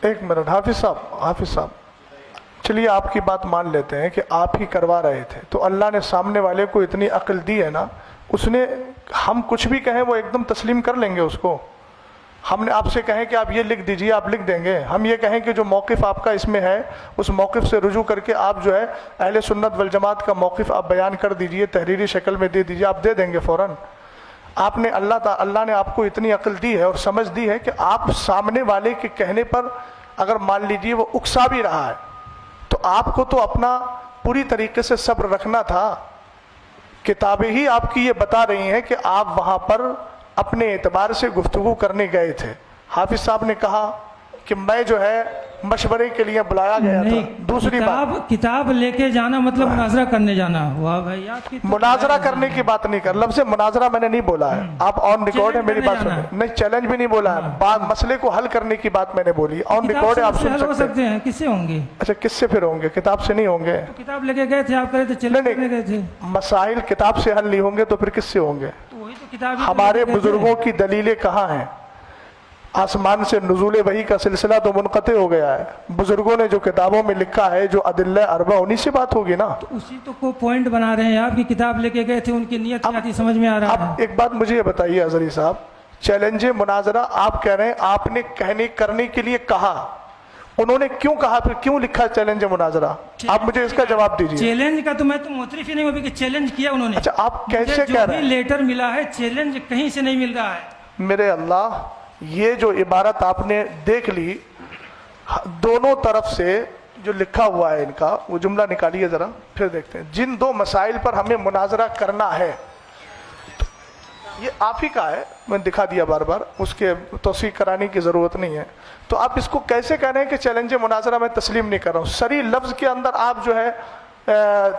ایک منٹ حافظ صاحب, چلیے آپ کی بات مان لیتے ہیں کہ آپ ہی کروا رہے تھے, تو اللہ نے سامنے والے کو اتنی عقل دی ہے نا, اس نے, ہم کچھ بھی کہیں وہ ایک دم تسلیم کر لیں گے اس کو. ہم نے آپ سے کہیں کہ آپ یہ لکھ دیجئے, آپ لکھ دیں گے. ہم یہ کہیں کہ جو موقف آپ کا اس میں ہے اس موقف سے رجوع کر کے آپ جو ہے اہل سنت والجماعت کا موقف آپ بیان کر دیجئے, تحریری شکل میں دے دیجئے, آپ دے دیں گے فوراً. آپ نے اللہ نے آپ کو اتنی عقل دی ہے اور سمجھ دی ہے کہ آپ سامنے والے کے کہنے پر اگر مان لیجئے وہ اکسا بھی رہا ہے تو آپ کو تو اپنا پوری طریقے سے صبر رکھنا تھا. کتابیں ہی آپ کی یہ بتا رہی ہیں کہ آپ وہاں پر اپنے اعتبار سے گفتگو کرنے گئے تھے. حافظ صاحب نے کہا کہ میں جو ہے مشورے کے لیے بلایا گیا تھا. دوسری بات, کتاب لے کے جانا مطلب مناظرہ کرنے جانا ہوا. بھائی آپ کی مناظرہ کرنے کی بات نہیں کر, لفظ مناظرہ میں نے نہیں بولا ہے, آپ آن ریکارڈ ہے میری بات سنیں. نہیں, چیلنج بھی نہیں بولا ہے, بات مسئلے کو حل کرنے کی بات میں نے بولی, آن ریکارڈ ہے, آپ سن سکتے ہیں. کس سے ہوں گے؟ اچھا, کس سے پھر ہوں گے؟ کتاب سے نہیں ہوں گے. کتاب لے کے گئے تھے آپ, کہہ رہے تھے چیلنج کرنے گئے تھے. مسائل کتاب سے حل نہیں ہوں گے تو پھر کس سے ہوں گے؟ وہی تو کتاب. ہمارے بزرگوں کی دلیلیں کہاں ہیں؟ آسمان سے نزول وحی کا سلسلہ تو منقطع ہو گیا ہے. بزرگوں نے جو کتابوں میں لکھا ہے, جو ادلہ اربع, انہی سے بات ہوگی نا. اسی تو کو پوائنٹ بنا رہے ہیں آپ کی کتاب لے کے گئے تھے, ان کی نیت کیا تھی سمجھ میں آ رہا ہے. اب ایک بات مجھے یہ بتائیے حضری صاحب, چیلنج مناظرہ آپ کہہ رہے ہیں آپ نے کرنے کے لیے کہا, انہوں نے کیوں کہا, پھر کیوں لکھا چیلنج مناظرہ؟ آپ مجھے اس کا جواب دیجیے. چیلنج کا تو میں تو معترف ہی نہیں ہوں کہ چیلنج کیا انہوں نے. اچھا, آپ کیسے کہہ رہے ہیں؟ لیٹر ملا ہے, چیلنج کہیں سے نہیں مل رہا ہے. میرے اللہ, یہ جو عبارت آپ نے دیکھ لی, دونوں طرف سے جو لکھا ہوا ہے ان کا, وہ جملہ نکالیے ذرا, پھر دیکھتے ہیں. جن دو مسائل پر ہمیں مناظرہ کرنا ہے, یہ آپ ہی کا ہے, میں دکھا دیا بار بار, اس کے توثیق کرانے کی ضرورت نہیں ہے. تو آپ اس کو کیسے کہہ رہے ہیں کہ چیلنج مناظرہ میں تسلیم نہیں کر رہا ہوں؟ صریح لفظ کے اندر آپ جو ہے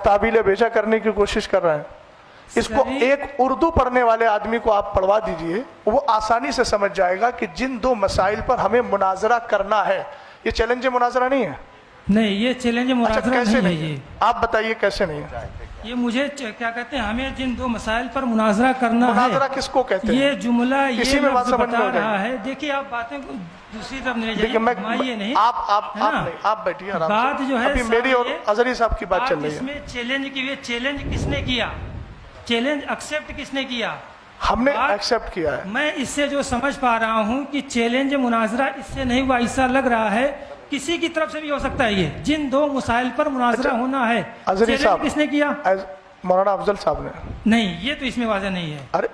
تعبیل بیجا کرنے کی کوشش کر رہے ہیں. اس کو ایک اردو پڑھنے والے آدمی کو آپ پڑھوا دیجئے، وہ آسانی سے سمجھ جائے گا کہ جن دو مسائل پر ہمیں مناظرہ کرنا ہے، یہ چیلنج مناظرہ نہیں ہے۔ نہیں، یہ چیلنج اچھا مناظرہ کیسے نہیں ہے۔ نہیں یہ ہے؟ آپ بتائیے کیسے نہیں ہے؟ یہ مجھے کیا کہتے ہیں، ہمیں جن دو مسائل پر مناظرہ کرنا ہے، مناظرہ کس کو کہتے ہیں؟ یہ جملہ اسی یہ میں بات لفظ سمجھ میں بتا ہو جائے گی۔ رہا ہے۔ دیکھیے آپ باتیں کو دوسری طرف نہیں لے دیکھیے میں جائیے نہیں، آپ بیٹھیے آرام بات سے، جو ہے ابھی میری اور سامنے- اظہری صاحب کی بات چل رہی اس ہے۔ میں چیلنج کی ہوئی، چیلنج کس نے کیا، چیلنج ایکسیپٹ کس نے کیا؟ ہم نے بات- ایکسیپٹ کیا ہے۔ میں اس سے جو سمجھ پا رہا ہوں کہ چیلنج مناظرہ اس سے نہیں ہوا، ایسا لگ رہا ہے کسی کی طرف سے بھی ہو سکتا ہے۔ یہ جن دو مسائل پر مناظرہ اچھا، ہونا ہے، اظہری چیلنج صاحب کس نے کیا؟ مولانا افضل صاحب نے۔ نہیں، یہ تو اس میں واضح نہیں ہے۔ ارے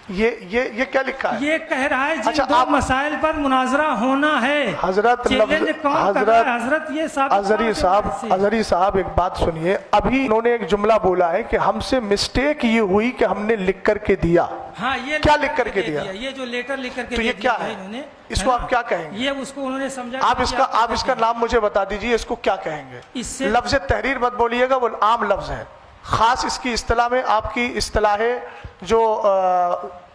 یہ کیا لکھا ہے؟ یہ کہہ رہا ہے اچھا، جن دو آپ- مسائل پر مناظرہ ہونا ہے۔ حضرت چیلنج کون کر رہا ہے؟ حضرت یہ ثابت اظہری صاحب ایک بات سنیے، ابھی انہوں نے ایک جملہ بولا ہے کہ ہم سے مسٹیک یہ ہوئی کہ ہم نے لکھ کر کے دیا۔ ہاں، یہ کیا لکھ کر کے دے دیا؟ یہ جو لیٹر لکھ کر کے تو یہ دے کیا دیا ہے؟ انہوں نے، اس کو آپ کیا کہیں گے؟ یہ اس کو انہوں نے سمجھا آپ اس کا نام مجھے بتا دیجئے، اس کو کیا کہیں گے؟ اس سے- لفظ تحریر مت بولیے گا، وہ عام لفظ ہے، خاص اس کی اصطلاح میں آپ کی اصطلاح ہے جو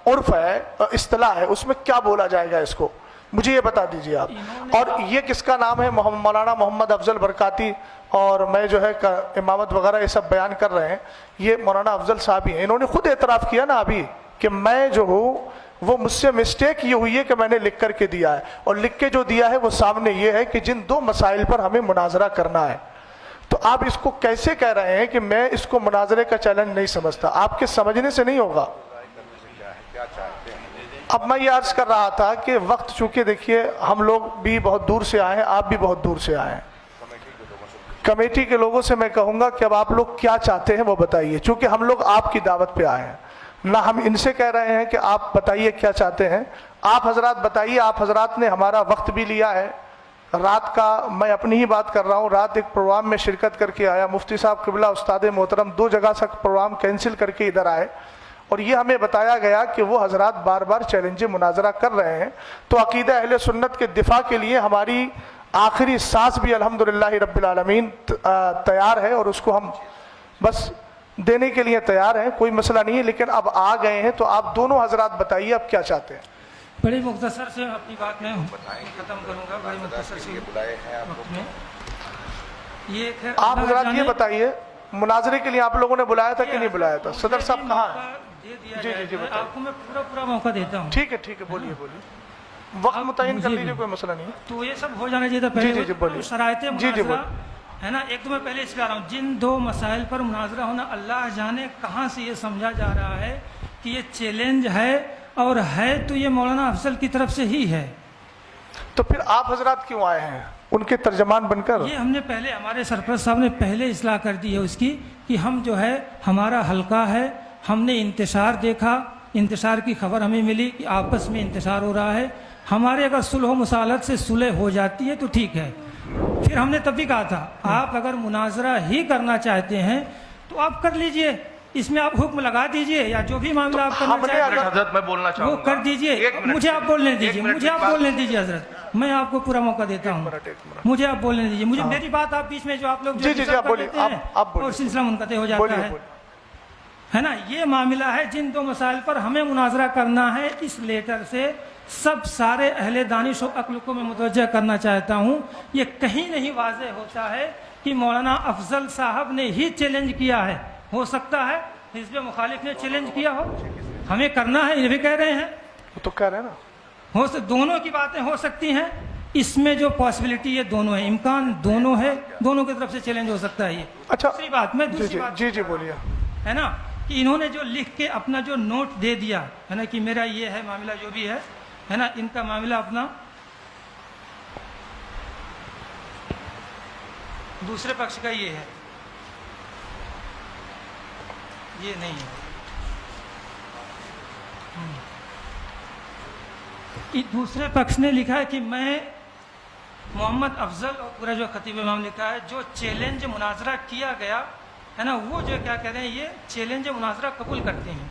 عرف ہے، اصطلاح ہے، اس میں کیا بولا جائے گا؟ اس کو مجھے یہ بتا دیجئے آپ۔ اور یہ کس کا نام ہے؟ مولانا محمد افضل برکاتی، اور میں جو ہے امامت وغیرہ یہ سب بیان کر رہے ہیں، یہ مولانا افضل صاحب ہی ہیں۔ انہوں نے خود اعتراف کیا نا ابھی کہ میں جو ہوں وہ مجھ سے مسٹیک یہ ہوئی ہے کہ میں نے لکھ کر کے دیا ہے، اور لکھ کے جو دیا ہے وہ سامنے یہ ہے کہ جن دو مسائل پر ہمیں مناظرہ کرنا ہے۔ تو آپ اس کو کیسے کہہ رہے ہیں کہ میں اس کو مناظرے کا چیلنج نہیں سمجھتا؟ آپ کے سمجھنے سے نہیں ہوگا۔ اب میں یہ عرض کر رہا تھا کہ وقت چونکہ دیکھیے ہم لوگ بھی بہت دور سے آئے ہیں، آپ بھی بہت دور سے آئے ہیں، کمیٹی کے لوگوں سے میں کہوں گا کہ اب آپ لوگ کیا چاہتے ہیں وہ بتائیے، چونکہ ہم لوگ آپ کی دعوت پہ آئے ہیں، نہ ہم ان سے کہہ رہے ہیں کہ آپ بتائیے کیا چاہتے ہیں۔ آپ حضرات بتائیے، آپ حضرات نے ہمارا وقت بھی لیا ہے، رات کا میں اپنی ہی بات کر رہا ہوں، رات ایک پروگرام میں شرکت کر کے آیا، مفتی صاحب قبلہ استاد محترم 2 جگہ سے پروگرام کینسل کر کے ادھر آئے، اور یہ ہمیں بتایا گیا کہ وہ حضرات بار بار چیلنج مناظرہ کر رہے ہیں۔ تو عقیدہ اہل سنت کے دفاع کے لیے ہماری آخری سانس بھی الحمدللہ رب العالمین تیار ہے، اور اس کو ہم بس دینے کے لیے تیار ہیں، کوئی مسئلہ نہیں ہے۔ لیکن اب آ گئے ہیں تو آپ دونوں حضرات بتائیے اب کیا چاہتے ہیں۔ بڑی مختصر سے اپنی بات میں ختم کروں گا، بڑی مختصر سے وقت میں۔ یہ خیر آپ اللہ حضرات جانے- یہ بتائیے، مناظرے کے لیے آپ لوگوں نے بلایا تھا کہ نہیں بلایا تھا؟ صدر صاحب کہاں ہیں؟ دے دیا جی، جائے جی، گا۔ بتائیے۔ آپ کو میں پورا موقع دیتا ہوں۔ ٹھیک ہے بولیے وقت متعین کر مجھے لیجیے، بھی- کوئی مسئلہ نہیں ہے۔ تو یہ سب ہو جانا چاہیے تھا پہلے۔ جی، بولیے۔ شرائط جی، مناظرہ بولیے۔ ہے نا، ایک تو میں پہلے اس پہ آ رہا ہوں، جن دو مسائل پر مناظرہ ہونا، اللہ جانے کہاں سے یہ سمجھا جا رہا ہے کہ یہ چیلنج ہے، اور ہے تو یہ مولانا افضل کی طرف سے ہی ہے۔ تو پھر آپ حضرات کیوں آئے ہیں ان کے ترجمان بن کر؟ یہ ہم نے پہلے، ہمارے سرپرست صاحب نے پہلے اصلاح کر دی ہے اس کی، کہ ہم جو ہے ہمارا حلقہ ہے، ہم نے انتشار دیکھا، انتشار کی خبر ہمیں ملی کہ آپس میں انتشار ہو رہا ہے، ہمارے اگر صلح و مصالحت سے صلح ہو جاتی ہے تو ٹھیک ہے۔ پھر ہم نے تب بھی کہا تھا آپ اگر مناظرہ ہی کرنا چاہتے ہیں تو آپ کر لیجئے، اس میں آپ حکم لگا دیجئے، یا جو بھی معاملہ آپ کرنا ہم نے چاہتے ہیں حضرت میں بولنا چاہوں وہ گا، کر دیجئے۔ مجھے آپ بولنے دیجئے، مجھے آپ بولنے دیجئے حضرت، میں آپ کو پورا موقع دیتا ہوں، مجھے آپ بولنے دیجئے، مجھے میری بات آپ بیچ میں جو آپ لوگ جو جی، ڈسٹرب آپ کر بولیے، دیتے ہیں آپ بولیے۔ اور سلسلہ منقطع ہو جاتا بولیے، ہے، ہے نا۔ یہ معاملہ ہے جن دو مسائل پر ہمیں مناظرہ کرنا ہے، اس لیٹر سے سب سارے اہل دانش و عقل کو میں متوجہ کرنا چاہتا ہوں، یہ کہیں نہیں واضح ہوتا ہے کہ مولانا افضل صاحب نے ہی چیلنج کیا ہے۔ ہو سکتا ہے حزب مخالف نے چیلنج کیا ہو، ہمیں کرنا ہے، یہ بھی کہہ رہے ہیں، وہ تو کہہ رہے ہیں نا، دونوں کی باتیں ہو سکتی ہیں، اس میں جو پاسبلٹی ہے دونوں ہے، امکان دونوں ہے، دونوں کی طرف سے چیلنج ہو سکتا ہے۔ یہ اچھا، دوسری بات میں دوسری بات جی بولیے۔ ہے نا، کہ انہوں نے جو لکھ کے اپنا جو نوٹ دے دیا ہے نا کہ میرا یہ ہے معاملہ، جو بھی ہے نا، ان کا معاملہ اپنا دوسرے پکش کا یہ ہے، یہ نہیں ہے۔ دوسرے پکش نے لکھا ہے کہ میں محمد افضل اور پورا جو خطیب امام لکھا ہے، جو چیلنج مناظرہ کیا گیا ہے نا، وہ جو کیا کہہ رہے ہیں، یہ چیلنج مناظرہ قبول کرتے ہیں۔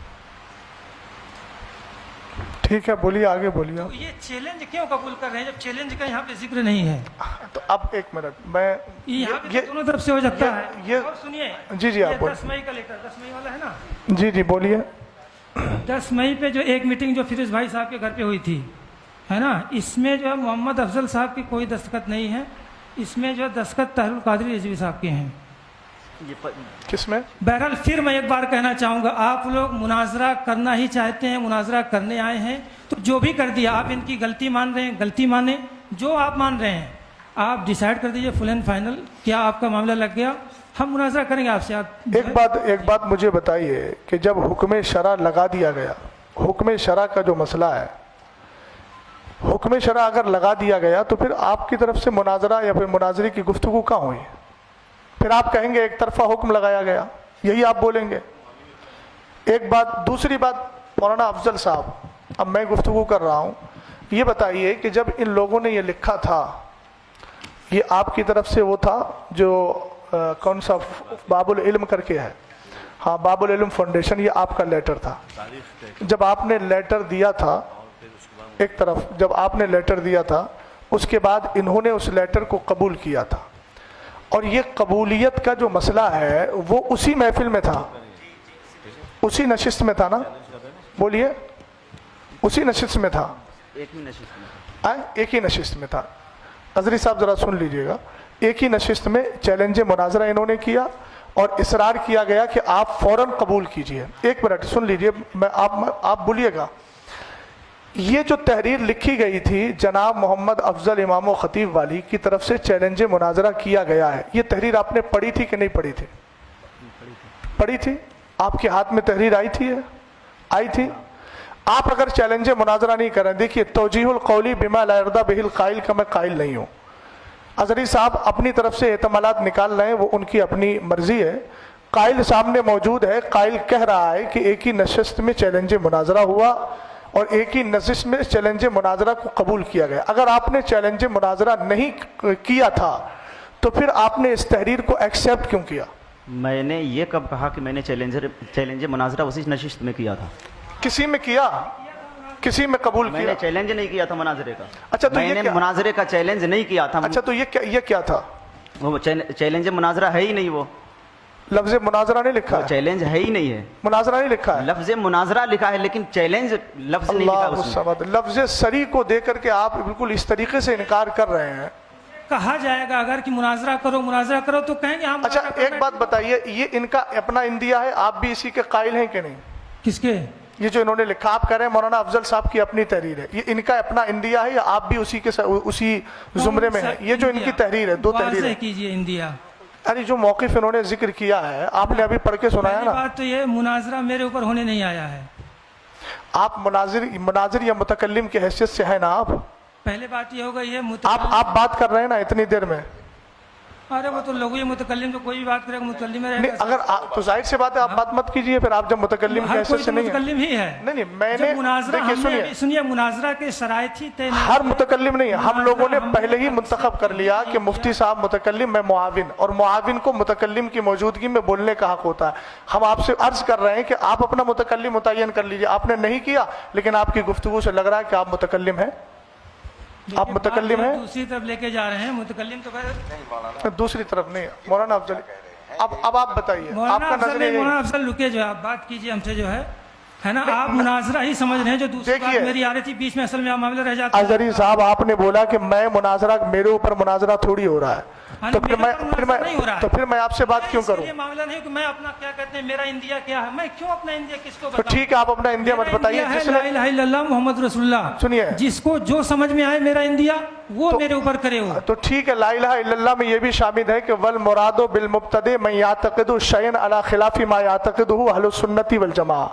ٹھیک ہے بولیے, آگے بولیے. تو یہ چیلنج کیوں قبول کر رہے ہیں جب چیلنج کا یہاں پہ ذکر نہیں ہے؟ تو اب ایک منٹ, میں یہاں پہ تو دونوں طرف سے ہو سکتا ہے. یہ اور سنیے, جی آپ بولیے. 10 مئی کا لیٹر, 10 مئی والا ہے نا, جی بولیے. 10 مئی پہ جو ایک میٹنگ جو فیروز بھائی صاحب کے گھر پہ ہوئی تھی, ہے نا, اس میں جو ہے محمد افضل صاحب کی کوئی دستخط نہیں ہے. اس میں جو ہے دستخط طاہر القادری رضوی صاحب کے ہیں. کس میں؟ بہرحال پھر میں ایک بار کہنا چاہوں گا, آپ لوگ مناظرہ کرنا ہی چاہتے ہیں, مناظرہ کرنے آئے ہیں, تو جو بھی کر دیا آپ ان کی غلطی مان رہے ہیں, غلطی مانیں. جو آپ مان رہے ہیں آپ ڈیسائیڈ کر دیجئے فل اینڈ فائنل, کیا آپ کا معاملہ لگ گیا, ہم مناظرہ کریں گے آپ سے. آپ ایک بات مجھے بتائیے کہ جب حکم شرع لگا دیا گیا, حکم شرع کا جو مسئلہ ہے, حکم شرع اگر لگا دیا گیا تو پھر آپ کی طرف سے مناظرہ یا پھر مناظرے کی گفتگو کہاں ہوئی؟ پھر آپ کہیں گے ایک طرفہ حکم لگایا گیا, یہی آپ بولیں گے. ایک بات. دوسری بات, مولانا افضل صاحب, اب میں گفتگو کر رہا ہوں, یہ بتائیے کہ جب ان لوگوں نے یہ لکھا تھا, یہ آپ کی طرف سے وہ تھا جو کون سا باب العلم کر کے ہے, ہاں باب العلم فاؤنڈیشن, یہ آپ کا لیٹر تھا. جب آپ نے لیٹر دیا تھا, ایک طرف جب آپ نے لیٹر دیا تھا, اس کے بعد انہوں نے اس لیٹر کو قبول کیا تھا, اور یہ قبولیت کا جو مسئلہ ہے وہ اسی محفل میں تھا, اسی نشست میں تھا نا, بولیے, اسی نشست میں تھا, ایک ہی نشست میں تھا. قادری صاحب ذرا سن لیجئے گا, ایک ہی نشست میں چیلنج مناظرہ انہوں نے کیا اور اصرار کیا گیا کہ آپ فوراً قبول کیجئے. ایک منٹ سن لیجئے, آپ بولیے گا. یہ جو تحریر لکھی گئی تھی جناب محمد افضل امام و خطیب والی کی طرف سے چیلنج مناظرہ کیا گیا ہے, یہ تحریر آپ نے پڑھی تھی کہ نہیں پڑھی تھی؟ پڑھی تھی. آپ کے ہاتھ میں تحریر آئی تھی, آئی تھی. آپ اگر چیلنج مناظرہ نہیں کریں, دیکھیے توجیہ القولی بما لا یرضی بہ القائل کا میں قائل نہیں ہوں. اظہری صاحب اپنی طرف سے احتمالات نکال رہے ہیں, وہ ان کی اپنی مرضی ہے. قائل سامنے موجود ہے, قائل کہہ رہا ہے کہ ایک ہی نشست میں چیلنج مناظرہ ہوا اور ایک ہی نشست میں چیلنج مناظرہ کو قبول کیا گیا. اگر آپ نے چیلنج مناظرہ نہیں کیا تھا تو پھر آپ نے اس تحریر کو ایکسیپٹ کیوں کیا؟ میں نے یہ کب کہا کہ میں نے چیلنج مناظرہ اسی نشست میں کیا تھا؟ کسی میں کیا, کسی میں قبول میں کیا؟ نے چیلنج نہیں کیا تھا مناظرے کا. اچھا تو میں نے مناظرے کا چیلنج نہیں کیا تھا. اچھا تو یہ کیا تھا؟ وہ چیلنج مناظرہ ہے ہی نہیں, وہ لفظ مناظرہ نہیں لکھا ہے, چیلنج ہے ہی نہیں ہے. مناظرہ نہیں لکھا ہے, لفظ مناظرہ لکھا ہے لیکن چیلنج لفظ نہیں لکھا اللہ اس میں. الصمد. لفظ سری کو دے کر کے آپ بالکل اس طریقے سے انکار کر رہے ہیں. کہا جائے گا اگر کہ مناظرہ کرو تو کہیں گے ہم. اچھا ایک بات بتائیے, یہ ان کا اپنا اندیا ہے, آپ بھی اسی کے قائل ہیں کہ نہیں؟ کس کے؟ یہ جو انہوں نے لکھا, آپ کہہ رہے ہیں مولانا افضل صاحب کی اپنی تحریر ہے, یہ ان کا اپنا اندیا ہے یا آپ بھی اسی زمرے میں ہیں؟ یہ جو ان کی تحریر ہے, دو تحریر ہے. واضح کیجئے انڈیا. ارے جو موقف انہوں نے ذکر کیا ہے آپ نے ابھی پڑھ کے سنایا پہلی نا. بات تو یہ مناظرہ میرے اوپر ہونے نہیں آیا ہے. آپ مناظر یا متکلم کی حیثیت سے ہیں نا آپ. پہلے بات یہ ہوگا یہ آپ بات کر رہے ہیں نا اتنی دیر میں. ارے وہ تو لغوی متکلم تو کوئی بھی بات کرے گا متکلم میں رہے نہیں, گا. اگر تو ظاہر سی بات ہے آپ بات مت کیجئے پھر, آپ جب متکلم کی ہر حیثیت کوئی سے تو نہیں ہیں. متکلم ہی ہے. نہیں میں نے مناظرہ دیکھیے سنیے مناظرہ کے شرائط ہی طے ہر متکلم نہیں ہے. ہم لوگوں نے پہلے ہی منتخب کر لیا کہ مفتی صاحب متکلم, میں معاون, اور معاون کو متکلم کی موجودگی میں بولنے کا حق ہوتا ہے. ہم آپ سے عرض کر رہے ہیں کہ آپ اپنا متکلم متعین کر لیجئے. آپ نے نہیں کیا, لیکن آپ کی گفتگو سے لگ رہا ہے کہ آپ متکلم ہیں. آپ متکلم ہیں. دوسری طرف لے کے جا رہے ہیں متکلم تو دوسری طرف نہیں, مولانا افضل اب آپ بتائیے, آپ کا نظریہ یہی. مولانا افضل رکے جو آپ بات کیجئے ہم سے جو ہے نا, آپ مناظرہ ہی سمجھ رہے ہیں. جو دوسری بات میری آ رہی تھی بیچ میں, اصل میں معاملہ رہ جاتا ہے. اظہری صاحب آپ نے بولا کہ میں مناظرہ, میرے اوپر مناظرہ تھوڑی ہو رہا ہے, تو پھر میں آپ سے بات کیوں کروں؟ یہ معاملہ نہیں کہ میں اپنا کیا کہتے ہیں میرا انڈیا کیا ہے, میں کیوں اپنا انڈیا کس کو تو بتاؤں؟ ٹھیک ہے آپ اپنا انڈیا مت بتائیے. لا الہ الا اللہ محمد رسول اللہ. سنیے, جس کو جو سمجھ میں آئے میرا انڈیا وہ میرے اوپر کرے ہو. تو ٹھیک ہے, لا الہ الا اللہ میں یہ بھی شامل ہے کہ والمراد بالمبتدع من یعتقد شیئا علی خلاف ما یعتقدہ اہل السنت والجماعہ,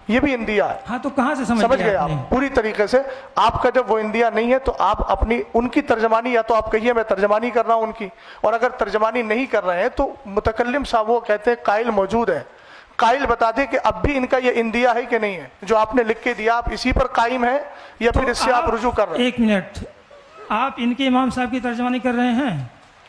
یہ بھی اندیا ہے. ہاں تو کہاں سے سمجھ گئے آپ پوری طریقے سے. آپ کا جب وہ اندیا نہیں ہے تو آپ اپنی ان کی ترجمانی, یا تو آپ کہیے میں ترجمانی کر رہا ہوں ان کی, اور اگر ترجمانی نہیں کر رہے ہیں تو متکلم صاحب وہ کہتے ہیں قائل موجود ہے, قائل بتا دے کہ اب بھی ان کا یہ اندیا ہے کہ نہیں ہے, جو آپ نے لکھ کے دیا آپ اسی پر قائم ہیں یا پھر اس سے آپ رجوع کر رہے ہیں؟ ایک منٹ, آپ ان کے امام صاحب کی ترجمانی کر رہے ہیں؟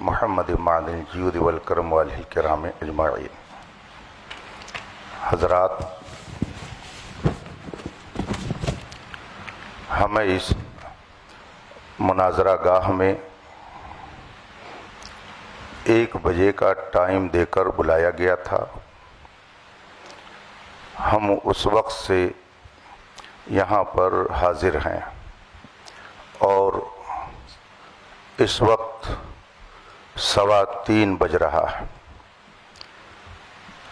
محمد معدن الجود والکرم والہ الکرام اجمعین. حضرات، ہمیں اس مناظرہ گاہ میں 1 بجے کا ٹائم دے کر بلایا گیا تھا. ہم اس وقت سے یہاں پر حاضر ہیں اور اس وقت 3:15 بج رہا ہے.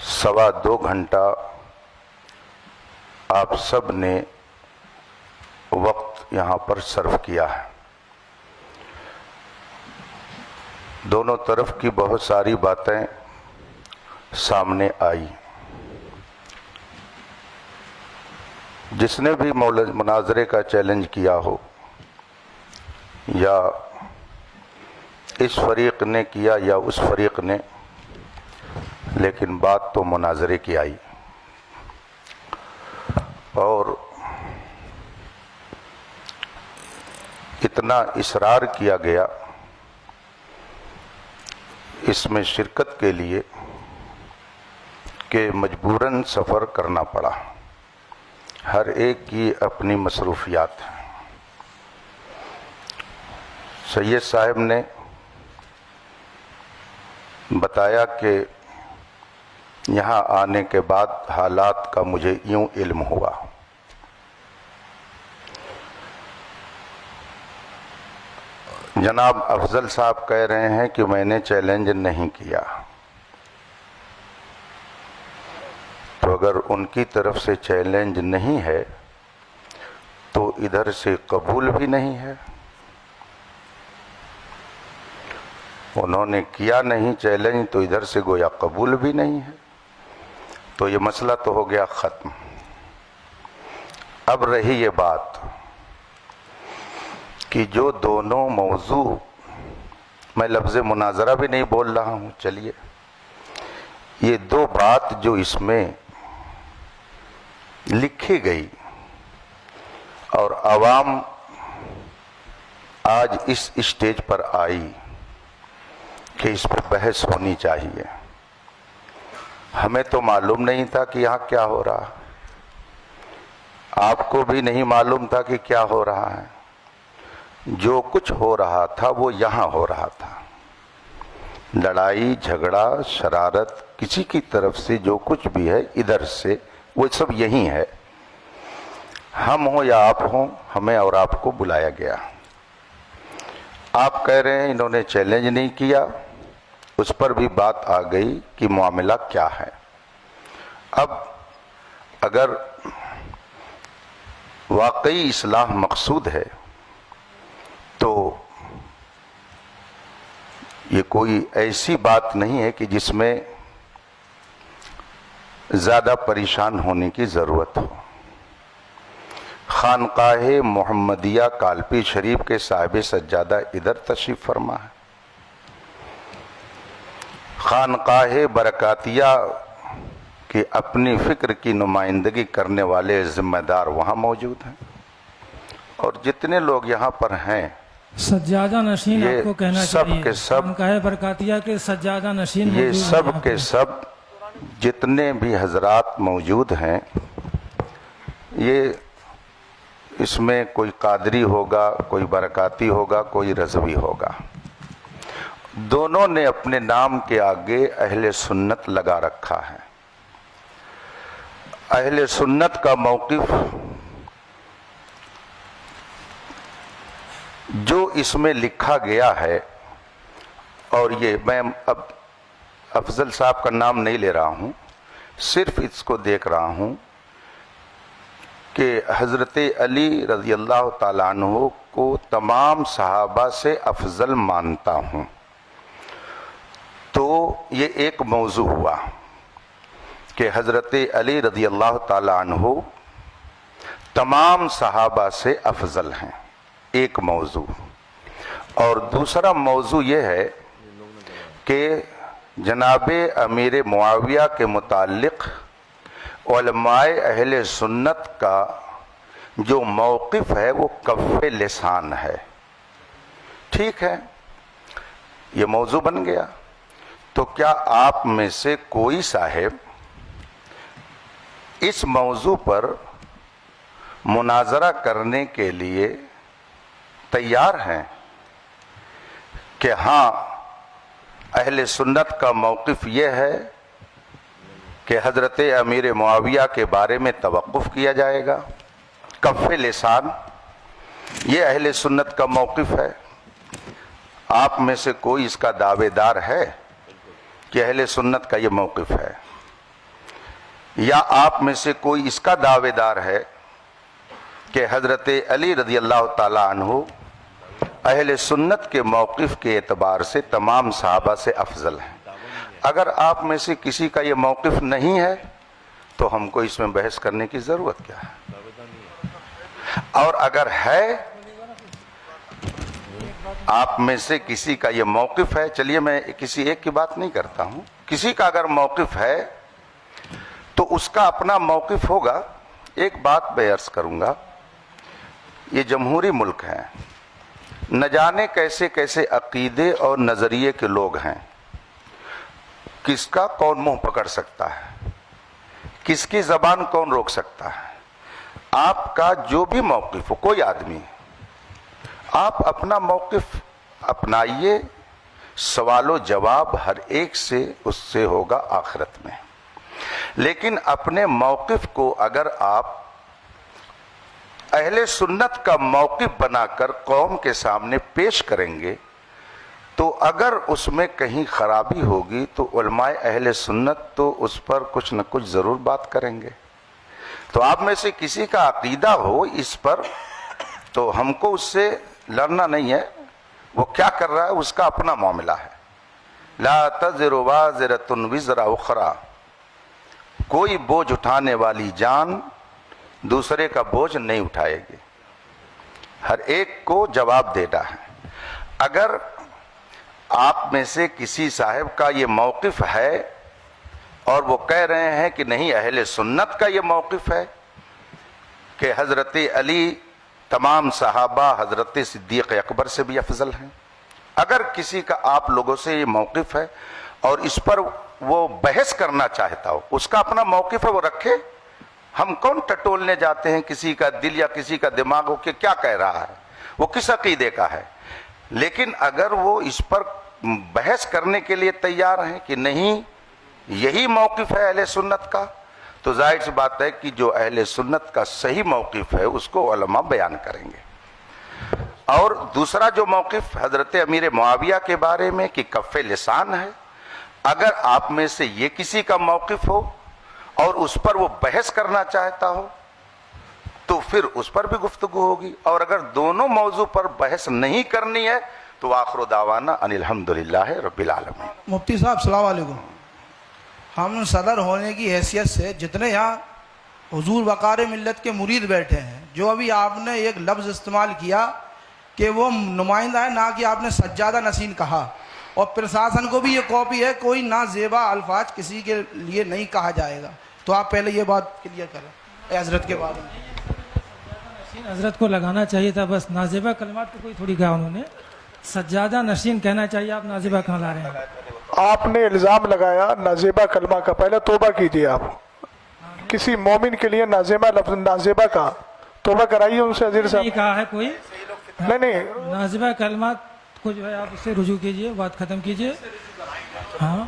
2.25 گھنٹہ آپ سب نے وقت یہاں پر صرف کیا ہے. دونوں طرف کی بہت ساری باتیں سامنے آئی. جس نے بھی مناظرے کا چیلنج کیا ہو یا اس فریق نے کیا یا اس فریق نے، لیکن بات تو مناظرے کی آئی. اور اتنا اصرار کیا گیا اس میں شرکت کے لیے کہ مجبوراً سفر کرنا پڑا. ہر ایک کی اپنی مصروفیات ہیں. سید صاحب نے بتایا کہ یہاں آنے کے بعد حالات کا مجھے یوں علم ہوا. جناب افضل صاحب کہہ رہے ہیں کہ میں نے چیلنج نہیں کیا، تو اگر ان کی طرف سے چیلنج نہیں ہے تو ادھر سے قبول بھی نہیں ہے. انہوں نے کیا نہیں چیلنج تو ادھر سے گویا قبول بھی نہیں ہے. تو یہ مسئلہ تو ہو گیا ختم. اب رہی یہ بات کہ جو دونوں موضوع، میں لفظ مناظرہ بھی نہیں بول رہا ہوں، چلیے یہ 2 بات جو اس میں لکھی گئی اور عوام آج اس اسٹیج پر آئی کہ اس پہ بحث ہونی چاہیے. ہمیں تو معلوم نہیں تھا کہ یہاں کیا ہو رہا، آپ کو بھی نہیں معلوم تھا کہ کیا ہو رہا ہے. جو کچھ ہو رہا تھا وہ یہاں ہو رہا تھا. لڑائی جھگڑا شرارت کسی کی طرف سے جو کچھ بھی ہے ادھر سے وہ سب یہی ہے. ہم ہوں یا آپ ہوں، ہمیں اور آپ کو بلایا گیا. آپ کہہ رہے ہیں انہوں نے چیلنج نہیں کیا، اس پر بھی بات آ گئی کہ معاملہ کیا ہے. اب اگر واقعی اصلاح مقصود ہے تو یہ کوئی ایسی بات نہیں ہے کہ جس میں زیادہ پریشان ہونے کی ضرورت ہو. خانقاہ محمدیہ کالپی شریف کے صاحب سجادہ ادھر تشریف فرما ہے. خانقاہ برکاتیہ کی اپنی فکر کی نمائندگی کرنے والے ذمہ دار وہاں موجود ہیں. اور جتنے لوگ یہاں پر ہیں سجادہ نشین آپ کو کہنا سب چاہیے، کے سب خانقاہ برکاتیہ کے سجادہ نشین یہ موجود ہیں سب یہاں کے پہ. سب جتنے بھی حضرات موجود ہیں، یہ اس میں کوئی قادری ہوگا، کوئی برکاتی ہوگا، کوئی رضوی ہوگا. دونوں نے اپنے نام کے آگے اہل سنت لگا رکھا ہے. اہل سنت کا موقف جو اس میں لکھا گیا ہے، اور یہ میں اب افضل صاحب کا نام نہیں لے رہا ہوں، صرف اس کو دیکھ رہا ہوں کہ حضرت علی رضی اللہ تعالیٰ عنہ کو تمام صحابہ سے افضل مانتا ہوں. تو یہ ایک موضوع ہوا کہ حضرت علی رضی اللہ تعالیٰ عنہ تمام صحابہ سے افضل ہیں، ایک موضوع. اور دوسرا موضوع یہ ہے کہ جناب امیر معاویہ کے متعلق علماء اہل سنت کا جو موقف ہے وہ کف لسان ہے. ٹھیک ہے، یہ موضوع بن گیا. تو کیا آپ میں سے کوئی صاحب اس موضوع پر مناظرہ کرنے کے لیے تیار ہیں کہ ہاں اہل سنت کا موقف یہ ہے کہ حضرت امیر معاویہ کے بارے میں توقف کیا جائے گا؟ کف لسان یہ اہل سنت کا موقف ہے. آپ میں سے کوئی اس کا دعوے دار ہے کہ اہل سنت کا یہ موقف ہے؟ یا آپ میں سے کوئی اس کا دعوے دار ہے کہ حضرت علی رضی اللہ تعالی عنہ اہل سنت کے موقف کے اعتبار سے تمام صحابہ سے افضل ہیں؟ اگر آپ میں سے کسی کا یہ موقف نہیں ہے تو ہم کو اس میں بحث کرنے کی ضرورت کیا ہے؟ اور اگر ہے آپ میں سے کسی کا یہ موقف ہے، چلیے میں کسی ایک کی بات نہیں کرتا ہوں، کسی کا اگر موقف ہے تو اس کا اپنا موقف ہوگا. ایک بات میں عرض کروں گا، یہ جمہوری ملک ہے، نہ جانے کیسے کیسے عقیدے اور نظریے کے لوگ ہیں. کس کا کون منہ پکڑ سکتا ہے، کس کی زبان کون روک سکتا ہے. آپ کا جو بھی موقف ہو، کوئی آدمی آپ اپنا موقف اپنائیے، سوال و جواب ہر ایک سے اس سے ہوگا آخرت میں. لیکن اپنے موقف کو اگر آپ اہل سنت کا موقف بنا کر قوم کے سامنے پیش کریں گے تو اگر اس میں کہیں خرابی ہوگی تو علماء اہل سنت تو اس پر کچھ نہ کچھ ضرور بات کریں گے. تو آپ میں سے کسی کا عقیدہ ہو اس پر تو ہم کو اس سے لڑنا نہیں ہے، وہ کیا کر رہا ہے اس کا اپنا معاملہ ہے. لا تزر وازرۃ وزر اخری، کوئی بوجھ اٹھانے والی جان دوسرے کا بوجھ نہیں اٹھائے گی، ہر ایک کو جواب دینا ہے. اگر آپ میں سے کسی صاحب کا یہ موقف ہے اور وہ کہہ رہے ہیں کہ نہیں اہل سنت کا یہ موقف ہے کہ حضرت علی تمام صحابہ حضرت صدیق اکبر سے بھی افضل ہیں، اگر کسی کا آپ لوگوں سے یہ موقف ہے اور اس پر وہ بحث کرنا چاہتا ہو، اس کا اپنا موقف ہے، وہ رکھے. ہم کون ٹٹولنے جاتے ہیں کسی کا دل یا کسی کا دماغ ہو کہ کیا کہہ رہا ہے، وہ کس عقیدے کا ہے. لیکن اگر وہ اس پر بحث کرنے کے لیے تیار ہیں کہ نہیں یہی موقف ہے اہل سنت کا، تو ظاہر سی بات ہے کہ جو اہل سنت کا صحیح موقف ہے اس کو علماء بیان کریں گے. اور دوسرا جو موقف حضرت امیر معاویہ کے بارے میں کہ کف لسان ہے، اگر آپ میں سے یہ کسی کا موقف ہو اور اس پر وہ بحث کرنا چاہتا ہو تو پھر اس پر بھی گفتگو ہوگی. اور اگر دونوں موضوع پر بحث نہیں کرنی ہے تو آخر دعوانا ان الحمدللہ رب العالمین. مفتی صاحب السلام علیکم. ہم صدر ہونے کی حیثیت سے جتنے یہاں حضور وقار ملت کے مرید بیٹھے ہیں، جو ابھی آپ نے ایک لفظ استعمال کیا کہ وہ نمائندہ ہے، نہ کہ آپ نے سجادہ نشین کہا، اور پرشاسن کو بھی یہ کاپی ہے کوئی نہ زیبا الفاظ کسی کے لیے نہیں کہا جائے گا. تو آپ پہلے یہ بات کلیئر کریں حضرت کے بارے میں. حضرت کو لگانا چاہیے تھا بس، نازیبہ کلمات کو کوئی تھوڑی کہا انہوں نے، سجادہ نشین کہنا چاہیے. آپ نازیبہ کہاں لا رہے ہیں؟ آپ نے الزام لگایا نازیبہ کلمہ کا، پہلے توبہ کیجئے. آپ کسی مومن کے لیے نازیبہ لفظ نازیبہ کا توبہ کرائیے ان سے. عزیز صاحب نہیں کہا ہے کوئی، نہیں نازیبہ کلمات کو جو ہے آپ اس سے رجوع کیجئے، بات ختم کیجئے. ہاں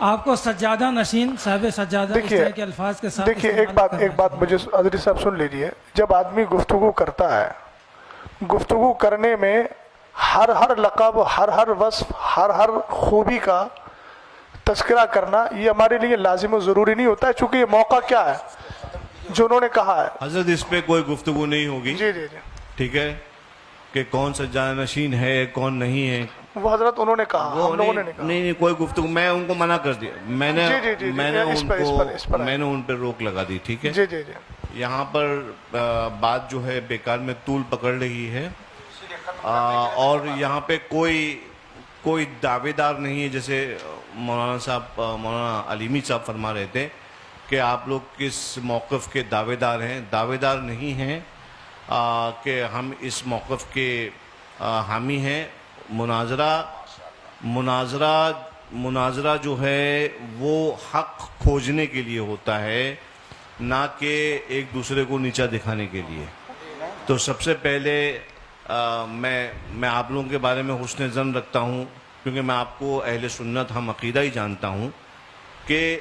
آپ کو سجادہ نشین صاحب سجادہ اس طرح کے الفاظ کے ساتھ دیکھیے ایک بات مجھے عزیز صاحب سن لیجئے. جب آدمی گفتگو کرتا ہے، گفتگو کرنے میں ہر لقب، ہر وصف، ہر خوبی کا تذکرہ کرنا یہ ہمارے لیے لازم و ضروری نہیں ہوتا ہے، چونکہ یہ موقع کیا ہے جو انہوں نے کہا ہے. حضرت اس پہ کوئی گفتگو نہیں ہوگی. جی ٹھیک ہے کہ کون سجادہ نشین ہے کون نہیں ہے، وہ حضرت انہوں نے کہا، ہم لوگوں نے نہیں کہا. نہیں کوئی گفتگو، میں ان کو منع کر دیا، میں نے ان پہ روک لگا دی. ٹھیک ہے جی جی جی. یہاں پر بات جو ہے بیکار میں طول پکڑ رہی ہے، اور یہاں پہ کوئی دعوے دار نہیں ہے. جیسے مولانا علیمی صاحب فرما رہے تھے کہ آپ لوگ کس موقف کے دعوے دار ہیں. دعوے دار نہیں ہیں کہ ہم اس موقف کے حامی ہیں. مناظرہ مناظرہ جو ہے وہ حق کھوجنے کے لیے ہوتا ہے، نہ کہ ایک دوسرے کو نیچا دکھانے کے لیے. تو سب سے پہلے میں آپ لوگوں کے بارے میں حسن ظن رکھتا ہوں، کیونکہ میں آپ کو اہل سنت ہم عقیدہ ہی جانتا ہوں کہ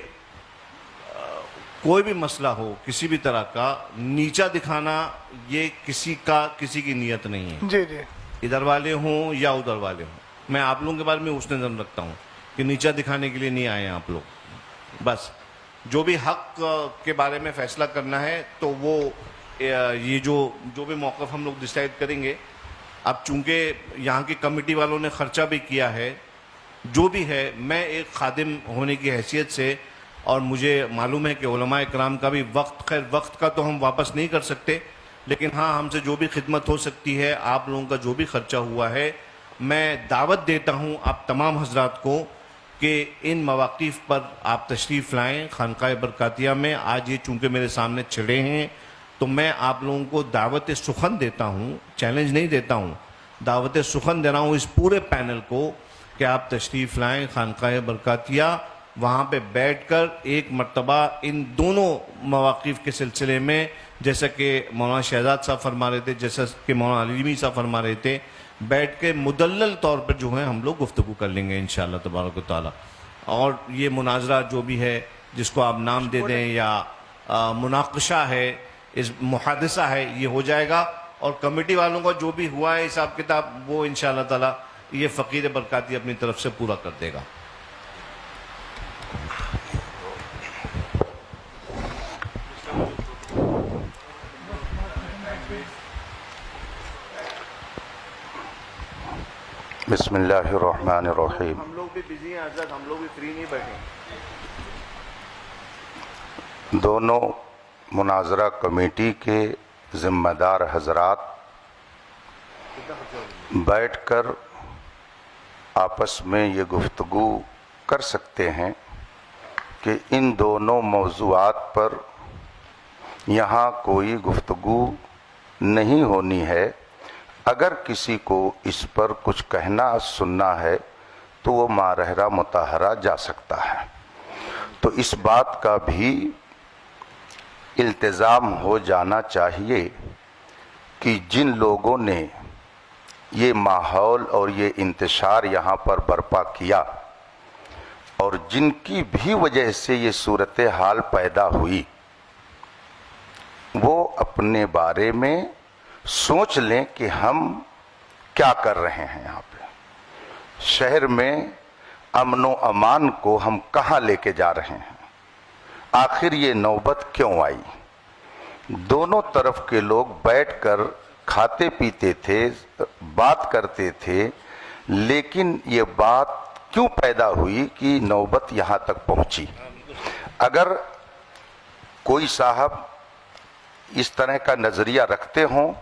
کوئی بھی مسئلہ ہو کسی بھی طرح کا نیچا دکھانا یہ کسی کی نیت نہیں ہے. جی جی ادھر والے ہوں یا ادھر والے ہوں، میں آپ لوگوں کے بارے میں حسن ظن رکھتا ہوں کہ نیچا دکھانے کے لیے نہیں آئے ہیں آپ لوگ. بس جو بھی حق کے بارے میں فیصلہ کرنا ہے تو وہ یہ جو بھی موقف ہم لوگ ڈیسائیڈ کریں گے. اب چونکہ یہاں کی کمیٹی والوں نے خرچہ بھی کیا ہے، جو بھی ہے، میں ایک خادم ہونے کی حیثیت سے، اور مجھے معلوم ہے کہ علماء اکرام کا بھی وقت کا تو ہم واپس نہیں کر سکتے، لیکن ہاں ہم سے جو بھی خدمت ہو سکتی ہے، آپ لوگوں کا جو بھی خرچہ ہوا ہے، میں دعوت دیتا ہوں آپ تمام حضرات کو کہ ان مواقف پر آپ تشریف لائیں خانقاہ برکاتیہ میں. آج یہ چونکہ میرے سامنے چڑھے ہیں تو میں آپ لوگوں کو دعوت سخن دیتا ہوں، چیلنج نہیں دیتا ہوں، دعوت سخن دے رہا ہوں اس پورے پینل کو کہ آپ تشریف لائیں خانقاہ برکاتیہ. وہاں پہ بیٹھ کر ایک مرتبہ ان دونوں مواقف کے سلسلے میں، جیسا کہ مولانا شہزاد صاحب فرما رہے تھے، جیسا کہ مولانا علیمی صاحب فرما رہے تھے، بیٹھ کے مدلل طور پر جو ہے ہم لوگ گفتگو کر لیں گے انشاءاللہ تبارک و تعالی. اور یہ مناظرہ جو بھی ہے، جس کو آپ نام دے دیں یا مناقشہ ہے، اس محادثہ ہے، یہ ہو جائے گا. اور کمیٹی والوں کا جو بھی ہوا ہے حساب کتاب وہ انشاءاللہ تعالی یہ فقیر برکاتی اپنی طرف سے پورا کر دے گا. بسم اللہ الرحمن الرحیم. ہم لوگ بھی بزی ہیں حضرت، ہم لوگ بھی فری نہیں بیٹھے. دونوں مناظرہ کمیٹی کے ذمہ دار حضرات بیٹھ کر آپس میں یہ گفتگو کر سکتے ہیں کہ ان دونوں موضوعات پر یہاں کوئی گفتگو نہیں ہونی ہے. اگر کسی کو اس پر کچھ کہنا سننا ہے تو وہ مارحرہ مطہرہ جا سکتا ہے. تو اس بات کا بھی التزام ہو جانا چاہیے کہ جن لوگوں نے یہ ماحول اور یہ انتشار یہاں پر برپا کیا اور جن کی بھی وجہ سے یہ صورتحال پیدا ہوئی، وہ اپنے بارے میں سوچ لیں کہ ہم کیا کر رہے ہیں. یہاں پہ شہر میں امن و امان کو ہم کہاں لے کے جا رہے ہیں؟ آخر یہ نوبت کیوں آئی؟ دونوں طرف کے لوگ بیٹھ کر کھاتے پیتے تھے، بات کرتے تھے، لیکن یہ بات کیوں پیدا ہوئی کہ نوبت یہاں تک پہنچی؟ اگر کوئی صاحب اس طرح کا نظریہ رکھتے ہوں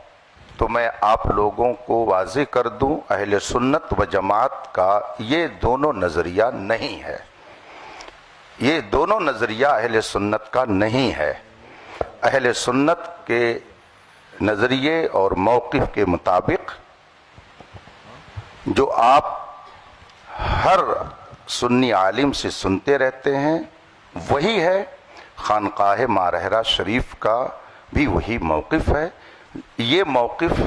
تو میں آپ لوگوں کو واضح کر دوں، اہل سنت و جماعت کا یہ دونوں نظریہ نہیں ہے. یہ دونوں نظریہ اہل سنت کا نہیں ہے. اہل سنت کے نظریے اور موقف کے مطابق جو آپ ہر سنی عالم سے سنتے رہتے ہیں وہی ہے. خانقاہ مارحرہ شریف کا بھی وہی موقف ہے. یہ موقف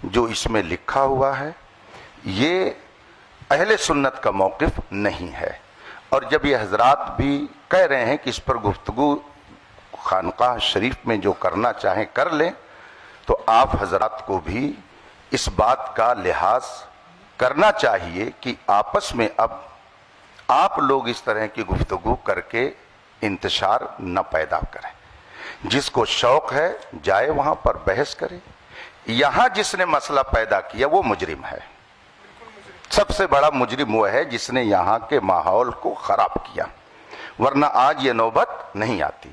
جو اس میں لکھا ہوا ہے یہ اہل سنت کا موقف نہیں ہے. اور جب یہ حضرات بھی کہہ رہے ہیں کہ اس پر گفتگو خانقاہ شریف میں جو کرنا چاہیں کر لیں، تو آپ حضرات کو بھی اس بات کا لحاظ کرنا چاہیے کہ آپس میں اب آپ لوگ اس طرح کی گفتگو کر کے انتشار نہ پیدا کریں. جس کو شوق ہے جائے وہاں پر بحث کرے. یہاں جس نے مسئلہ پیدا کیا وہ مجرم ہے. سب سے بڑا مجرم وہ ہے جس نے یہاں کے ماحول کو خراب کیا، ورنہ آج یہ نوبت نہیں آتی.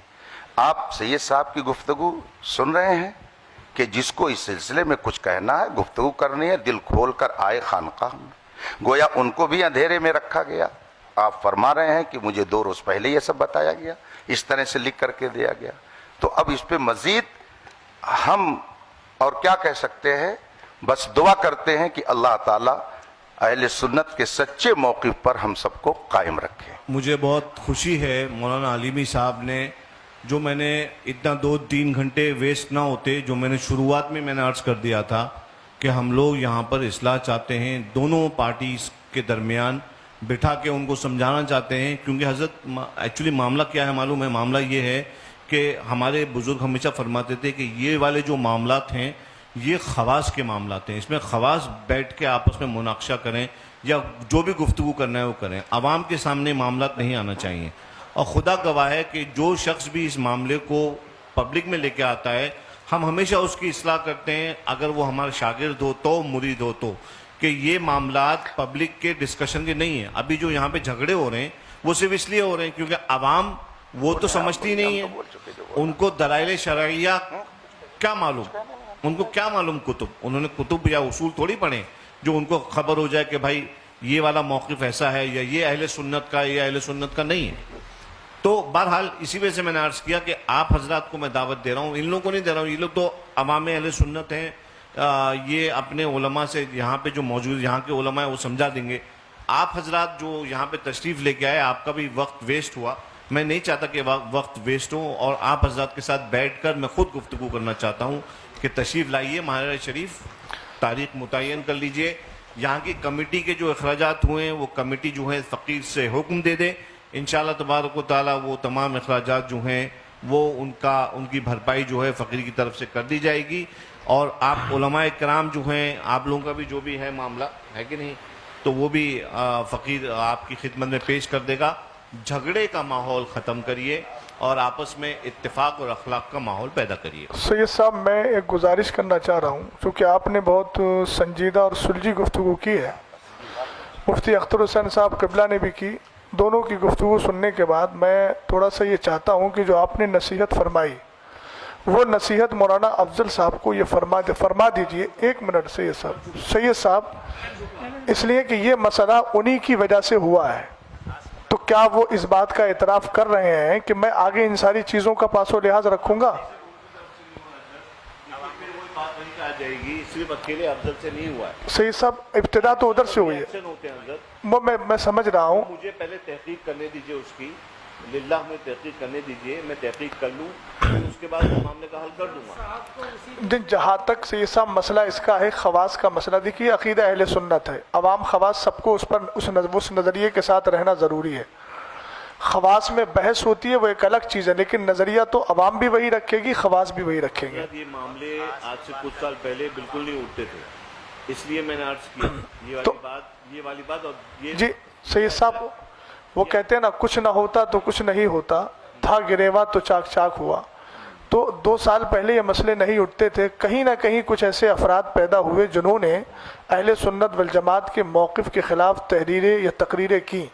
آپ سید صاحب کی گفتگو سن رہے ہیں کہ جس کو اس سلسلے میں کچھ کہنا ہے، گفتگو کرنی ہے، دل کھول کر آئے خانقاہ میں. گویا ان کو بھی اندھیرے میں رکھا گیا. آپ فرما رہے ہیں کہ مجھے 2 روز پہلے یہ سب بتایا گیا، اس طرح سے لکھ کر کے دیا گیا. تو اب اس پہ مزید ہم اور کیا کہہ سکتے ہیں؟ بس دعا کرتے ہیں کہ اللہ تعالیٰ اہل سنت کے سچے موقف پر ہم سب کو قائم رکھے. مجھے بہت خوشی ہے مولانا علیمی صاحب نے جو میں نے اتنا 2-3 گھنٹے ویسٹ نہ ہوتے جو میں نے شروعات میں نے عرض کر دیا تھا کہ ہم لوگ یہاں پر اصلاح چاہتے ہیں, دونوں پارٹیز کے درمیان بٹھا کے ان کو سمجھانا چاہتے ہیں. کیونکہ حضرت ایکچولی معاملہ کیا ہے معلوم ہے؟ معاملہ یہ ہے کہ ہمارے بزرگ ہمیشہ فرماتے تھے کہ یہ والے جو معاملات ہیں یہ خواص کے معاملات ہیں, اس میں خواص بیٹھ کے آپس میں مناقشہ کریں یا جو بھی گفتگو کرنا ہے وہ کریں, عوام کے سامنے معاملات نہیں آنا چاہیے. اور خدا گواہ ہے کہ جو شخص بھی اس معاملے کو پبلک میں لے کے آتا ہے ہم ہمیشہ اس کی اصلاح کرتے ہیں, اگر وہ ہمارا شاگرد ہو تو مرید ہو تو, کہ یہ معاملات پبلک کے ڈسکشن کے نہیں ہیں. ابھی جو یہاں پہ جھگڑے ہو رہے ہیں وہ صرف اس لیے ہو رہے ہیں کیونکہ عوام وہ تو سمجھتی نہیں ہے, ان کو دلائل شرعیہ کیا معلوم, ان کو کیا معلوم کتب, انہوں نے کتب یا اصول تھوڑی پڑھے جو ان کو خبر ہو جائے کہ بھائی یہ والا موقف ایسا ہے یا یہ اہل سنت کا یا اہل سنت کا نہیں ہے. تو بہرحال اسی وجہ سے میں نے عرض کیا کہ آپ حضرات کو میں دعوت دے رہا ہوں, ان لوگوں کو نہیں دے رہا ہوں, یہ لوگ تو عوام اہل سنت ہیں, یہ اپنے علماء سے یہاں پہ جو موجود یہاں کے علماء ہیں وہ سمجھا دیں گے. آپ حضرات جو یہاں پہ تشریف لے کے آئے آپ کا بھی وقت ویسٹ ہوا, میں نہیں چاہتا کہ وقت ویسٹ ہو, اور آپ حضرات کے ساتھ بیٹھ کر میں خود گفتگو کرنا چاہتا ہوں کہ تشریف لائیے مہاجر شریف, تاریخ متعین کر لیجئے. یہاں کی کمیٹی کے جو اخراجات ہوئے ہیں وہ کمیٹی جو ہے فقیر سے حکم دے دے, انشاءاللہ تبارک و تعالیٰ وہ تمام اخراجات جو ہیں وہ ان کی بھرپائی جو ہے فقیر کی طرف سے کر دی جائے گی. اور آپ علماء کرام جو ہیں آپ لوگوں کا بھی جو بھی ہے معاملہ ہے کہ نہیں تو وہ بھی فقیر آپ کی خدمت میں پیش کر دے گا. جھگڑے کا ماحول ختم کریے اور آپس میں اتفاق اور اخلاق کا ماحول پیدا کریے. سید صاحب میں ایک گزارش کرنا چاہ رہا ہوں, چونکہ آپ نے بہت سنجیدہ اور سلجھی گفتگو کی ہے, مفتی اختر حسین صاحب قبلہ نے بھی کی. دونوں کی گفتگو سننے کے بعد میں تھوڑا سا یہ چاہتا ہوں کہ جو آپ نے نصیحت فرمائی وہ نصیحت مولانا افضل صاحب کو یہ فرما دیجئے. 1 منٹ سید صاحب, اس لیے کہ یہ مسئلہ انہی کی وجہ سے ہوا ہے, تو کیا وہ اس بات کا اعتراف کر رہے ہیں کہ میں آگے ان ساری چیزوں کا پاس و لحاظ رکھوں گا؟ جائے گی صرف اکیلے افضل سے نہیں ہوا ہے سید صاحب, ابتدا تو ادھر سے ہوئی ہے, میں سمجھ رہا ہوں. مجھے پہلے تحقیق کرنے دیجئے, اس کی للہ میں تحقیق کرنے دیجئے, میں تحقیق کر لوں اس کے بعد معاملے کا حل کر دوں گا. جہاں تک سید صاحب مسئلہ اس کا ہے خواص کا مسئلہ, دیکھیے عقیدہ اہل سنت ہے, عوام خواص سب کو اس نظریے کے ساتھ رہنا ضروری ہے. خواص میں بحث ہوتی ہے وہ ایک الگ چیز ہے, لیکن نظریہ تو عوام بھی وہی رکھے گی, خواص بھی وہی رکھیں گے. یہ معاملے آج سے کچھ سال پہلے بالکل نہیں اٹھتے تھے, اس لیے میں نے عرض کیا یہ والی بات. اور یہ جی سید صاحب وہ کہتے ہیں نا, کچھ نہ ہوتا تو کچھ نہیں ہوتا, تھا گریوا تو چاک چاک ہوا. تو 2 سال پہلے یہ مسئلے نہیں اٹھتے تھے, کہیں نہ کہیں کچھ ایسے افراد پیدا ہوئے جنہوں نے اہل سنت والجماعت کے موقف کے خلاف تحریریں یا تقریریں کی,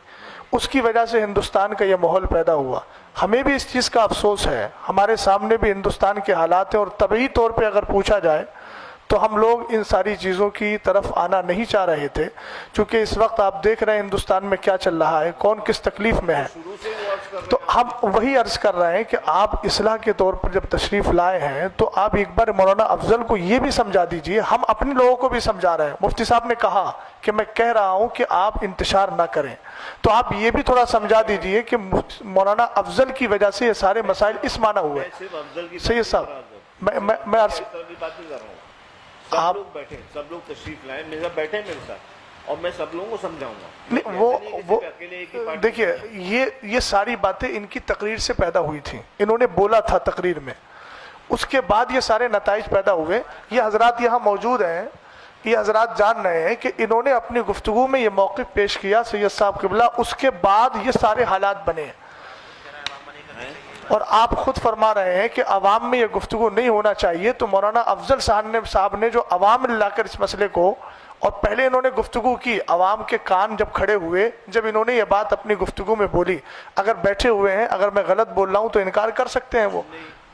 اس کی وجہ سے ہندوستان کا یہ ماحول پیدا ہوا. ہمیں بھی اس چیز کا افسوس ہے, ہمارے سامنے بھی ہندوستان کے حالات ہیں, اور طبعی طور پہ اگر پوچھا جائے تو ہم لوگ ان ساری چیزوں کی طرف آنا نہیں چاہ رہے تھے, چونکہ اس وقت آپ دیکھ رہے ہیں ہندوستان میں کیا چل رہا ہے, کون کس تکلیف میں ہے. تو ہم وہی عرض کر رہے ہیں کہ آپ اصلاح کے طور پر جب تشریف لائے ہیں تو آپ ایک بار مولانا افضل کو یہ بھی سمجھا دیجئے, ہم اپنے لوگوں کو بھی سمجھا رہے ہیں. مفتی صاحب نے کہا کہ میں کہہ رہا ہوں کہ آپ انتشار نہ کریں, تو آپ یہ بھی تھوڑا سمجھا دیجئے کہ مولانا افضل کی وجہ سے یہ سارے مسائل اس معنی ہوئے. سید صاحب میں عرض آپ لوگ بیٹھیں, سب لوگ تشریف لائیں, بیٹھیں میرے ساتھ, اور میں سب لوگوں کو سمجھاؤں گا. وہ دیکھیے یہ ساری باتیں ان کی تقریر سے پیدا ہوئی تھیں, انہوں نے بولا تھا تقریر میں, اس کے بعد یہ سارے نتائج پیدا ہوئے. یہ حضرات یہاں موجود ہیں, یہ حضرات جان رہے ہیں کہ انہوں نے اپنی گفتگو میں یہ موقف پیش کیا سید صاحب قبلہ, اس کے بعد یہ سارے حالات بنے ہیں. اور آپ خود فرما رہے ہیں کہ عوام میں یہ گفتگو نہیں ہونا چاہیے, تو مولانا افضل صاحب نے جو عوام لا کر اس مسئلے کو, اور پہلے انہوں نے گفتگو کی, عوام کے کان جب کھڑے ہوئے, جب انہوں نے یہ بات اپنی گفتگو میں بولی, اگر بیٹھے ہوئے ہیں, اگر میں غلط بول رہا ہوں تو انکار کر سکتے ہیں وہ,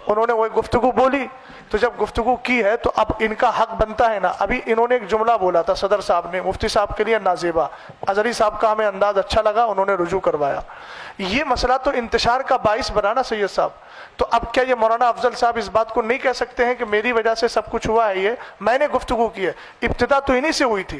انہوں نے وہ گفتگو بولی, تو جب گفتگو کی ہے تو اب ان کا حق بنتا ہے نا. ابھی انہوں نے ایک جملہ بولا تھا صدر صاحب نے, مفتی صاحب کے لیے نازیبا, اظہری صاحب کا ہمیں انداز اچھا لگا, انہوں نے رجوع کروایا. یہ مسئلہ تو انتشار کا باعث بنا نا سید صاحب. تو اب کیا یہ مولانا افضل صاحب اس بات کو نہیں کہہ سکتے ہیں کہ میری وجہ سے سب کچھ ہوا ہے؟ یہ میں نے گفتگو کی ہے, ابتدا تو انہی سے ہوئی تھی,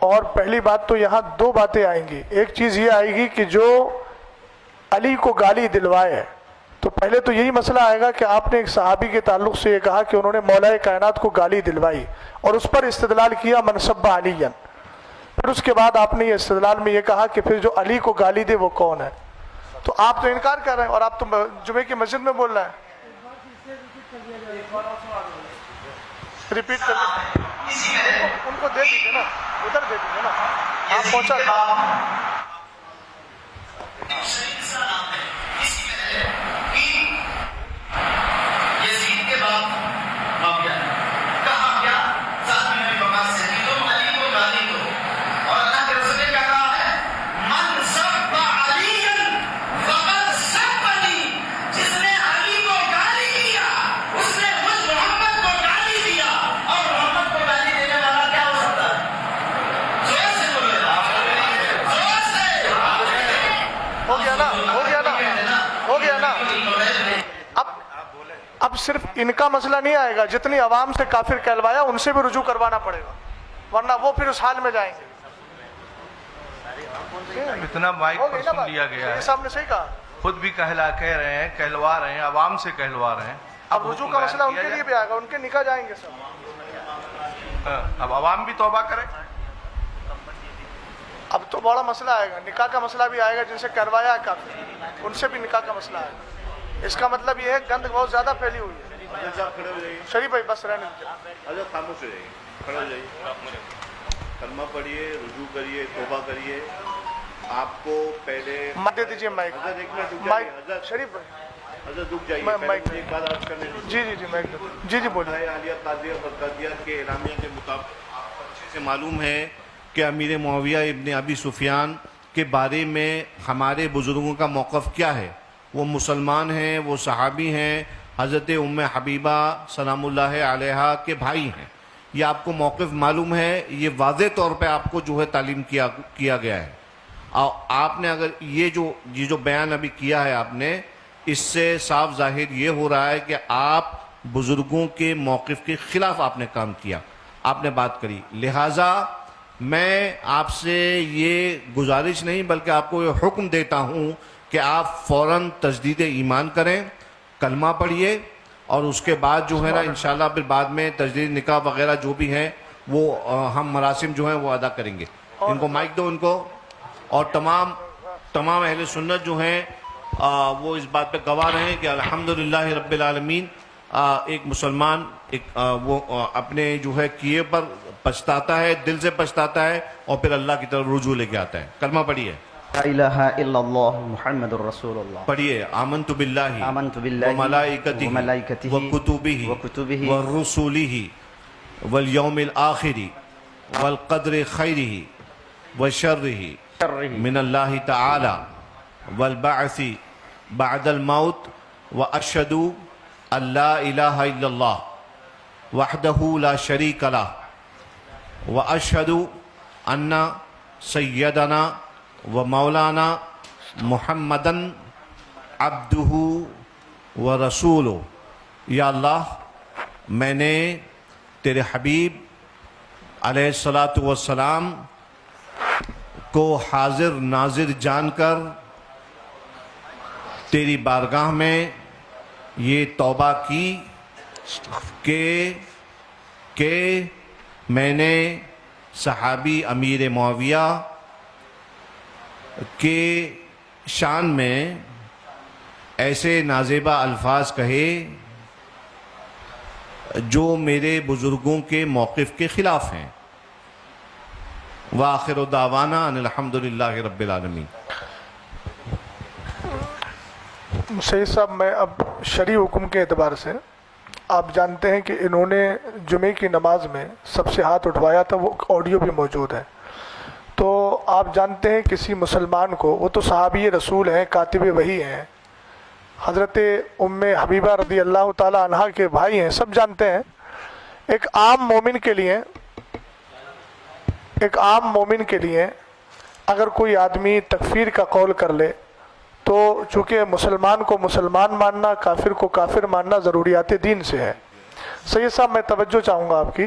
اور پہلی بات تو یہاں دو باتیں آئیں گی. ایک چیز یہ آئے گی کہ جو علی کو گالی دلوائے، تو پہلے تو یہی مسئلہ آئے گا کہ آپ نے ایک صحابی کے تعلق سے یہ کہا کہ انہوں نے مولا کائنات کو گالی دلوائی اور اس پر استدلال کیا من سب علی. پھر اس کے بعد آپ نے یہ استدلال میں یہ کہا کہ پھر جو علی کو گالی دے وہ کون ہے. تو آپ تو انکار کر رہے ہیں اور آپ تو جمعے کی مسجد میں بول رہے ہیں. ریپیٹ کر ان کو دے دیجیے نا، ادھر دے دیجیے نا، آپ پہنچا یزید کے بعد معاویہ کہا کیا ذات میں نبی وقار سے کہ تم علی کو گالی دو، اور اللہ کے رسول نے کیا کہا ہے من سب علی فقد سبنی، جس نے علی کو گالی دیا اس نے مجھ محمد کو گالی دیا. اور محمد کو گالی دینے والا کیا ہو سکتا ہے؟ زور سے بولے، زور سے. ہو گیا نا، ہو گیا نا، ہو گیا نا. اب صرف ان کا مسئلہ نہیں آئے گا، جتنی عوام سے کافر کہلوایا ان سے بھی رجوع کروانا پڑے گا، ورنہ وہ پھر اس حال میں جائیں گے. اتنا مائک پر سن لیا گیا یہ ہے، صاحب نے صحیح کہا. خود بھی کہہ رہے ہیں، کہلوا رہے ہیں، عوام سے کہلوا رہے ہیں. اب رجوع کا مسئلہ ان کے لیے بھی آئے گا، ان کے نکاح جائیں گے سب. اب عوام بھی توبہ کرے. اب تو بڑا مسئلہ آئے گا، نکاح کا مسئلہ بھی آئے گا، جن سے کروایا ہے کافر ان سے بھی نکاح کا مسئلہ آئے گا. اس کا مطلب یہ ہے گند بہت زیادہ پھیلی ہوئی ہے. شریف بھائی بس رہنے دیجیے. حضرت خاموش ہو جائیے، کھڑے ہو جائیے، کلمہ پڑھیے، رجوع کریے، توبہ کریے. آپ کو پہلے مائک دے دیجیے. مائک حضرت ایک منٹ رک مائک جائیے. حضرت شریف بھائی حضرت رک جائیے، مائک پہلے ایک بات عرض کرنے دیجیے. جی جی جی مائک دے. جی جی بولیے. عالیہ قادریہ برقادیہ کے اعلامیہ کے مطابق آپ کو اچھے سے معلوم ہے کہ امیر معاویہ ابن ابی سفیان کے بارے میں ہمارے بزرگوں کا موقف کیا ہے. وہ مسلمان ہیں، وہ صحابی ہیں، حضرت ام حبیبہ سلام اللہ علیہا کے بھائی ہیں. یہ آپ کو موقف معلوم ہے، یہ واضح طور پہ آپ کو جو ہے تعلیم کیا گیا ہے. اور آپ نے اگر یہ جو بیان ابھی کیا ہے آپ نے، اس سے صاف ظاہر یہ ہو رہا ہے کہ آپ بزرگوں کے موقف کے خلاف آپ نے کام کیا، آپ نے بات کری. لہٰذا میں آپ سے یہ گزارش نہیں بلکہ آپ کو یہ حکم دیتا ہوں کہ آپ فوراً تجدید ایمان کریں، کلمہ پڑھیے، اور اس کے بعد جو ہے نا انشاءاللہ پھر بعد میں تجدید نکاح وغیرہ جو بھی ہیں وہ ہم مراسم جو ہیں وہ ادا کریں گے. ان کو مائک دو ان کو. اور تمام اہل سنت جو ہیں وہ اس بات پہ گواہ رہے ہیں کہ الحمدللہ رب العالمین ایک مسلمان وہ اپنے جو ہے کیے پر پچھتاتا ہے، دل سے پچھتاتا ہے، اور پھر اللہ کی طرف رجوع لے کے آتا ہے. کلمہ پڑھیے. لا الہ الا اللہ محمد الرسول اللہ. پڑھیے. آمنت باللہ وملائکتہ وکتبہ ورسولہ والیوم الآخر والقدر خیرہ وشرہ من اللہ تعالی والبعث بعد الموت واشہد ان لا الہ الا اللہ وحدہ لا شریک لہ واشہد ان سیدنا و مولانا محمدن عبدہ و رسولہ. یا اللہ، میں نے تیرے حبیب علیہ الصلاۃ والسلام کو حاضر ناظر جان کر تیری بارگاہ میں یہ توبہ کی کہ میں نے صحابی امیر معاویہ کے شان میں ایسے نازیبہ الفاظ کہے جو میرے بزرگوں کے موقف کے خلاف ہیں. وآخر دعوانا ان الحمدللہ رب العالمین. سید صاحب، میں اب شرعی حکم کے اعتبار سے، آپ جانتے ہیں کہ انہوں نے جمعے کی نماز میں سب سے ہاتھ اٹھوایا تھا، وہ آڈیو بھی موجود ہے. تو آپ جانتے ہیں کسی مسلمان کو، وہ تو صحابی رسول ہیں، کاتب وحی ہیں، حضرت ام حبیبہ رضی اللہ تعالی عنہ کے بھائی ہیں، سب جانتے ہیں. ایک عام مومن کے لیے اگر کوئی آدمی تکفیر کا قول کر لے تو چونکہ مسلمان کو مسلمان ماننا، کافر کو کافر ماننا ضروریات دین سے ہے. سید صاحب، میں توجہ چاہوں گا آپ کی.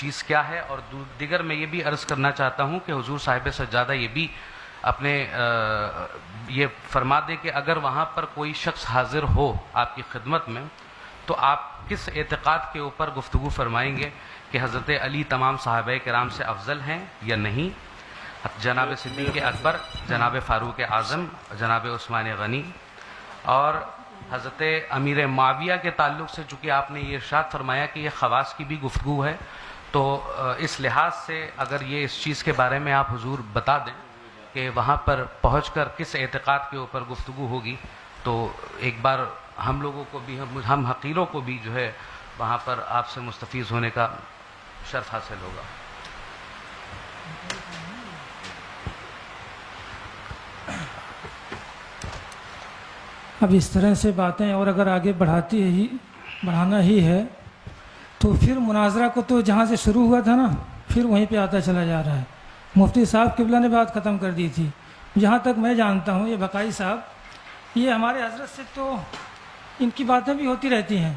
چیز کیا ہے. اور دیگر میں یہ بھی عرض کرنا چاہتا ہوں کہ حضور صاحب سجادہ یہ بھی اپنے یہ فرما دیں کہ اگر وہاں پر کوئی شخص حاضر ہو آپ کی خدمت میں تو آپ کس اعتقاد کے اوپر گفتگو فرمائیں گے کہ حضرت علی تمام صحابہ کرام سے افضل ہیں یا نہیں, جناب صدیق اکبر, جناب فاروق اعظم, جناب عثمان غنی, اور حضرت امیر معاویہ کے تعلق سے چونکہ آپ نے یہ ارشاد فرمایا کہ یہ خواص کی بھی گفتگو ہے, تو اس لحاظ سے اگر یہ اس چیز کے بارے میں آپ حضور بتا دیں کہ وہاں پر پہنچ کر کس اعتقاد کے اوپر گفتگو ہوگی, تو ایک بار ہم لوگوں کو بھی, ہم حقیروں کو بھی جو ہے وہاں پر آپ سے مستفیض ہونے کا شرف حاصل ہوگا. اب اس طرح سے باتیں اور اگر آگے بڑھانا ہی ہے تو پھر مناظرہ کو تو جہاں سے شروع ہوا تھا نا پھر وہیں پہ آتا چلا جا رہا ہے. مفتی صاحب قبلہ نے بات ختم کر دی تھی. جہاں تک میں جانتا ہوں یہ بقائی صاحب یہ ہمارے حضرت سے تو ان کی باتیں بھی ہوتی رہتی ہیں,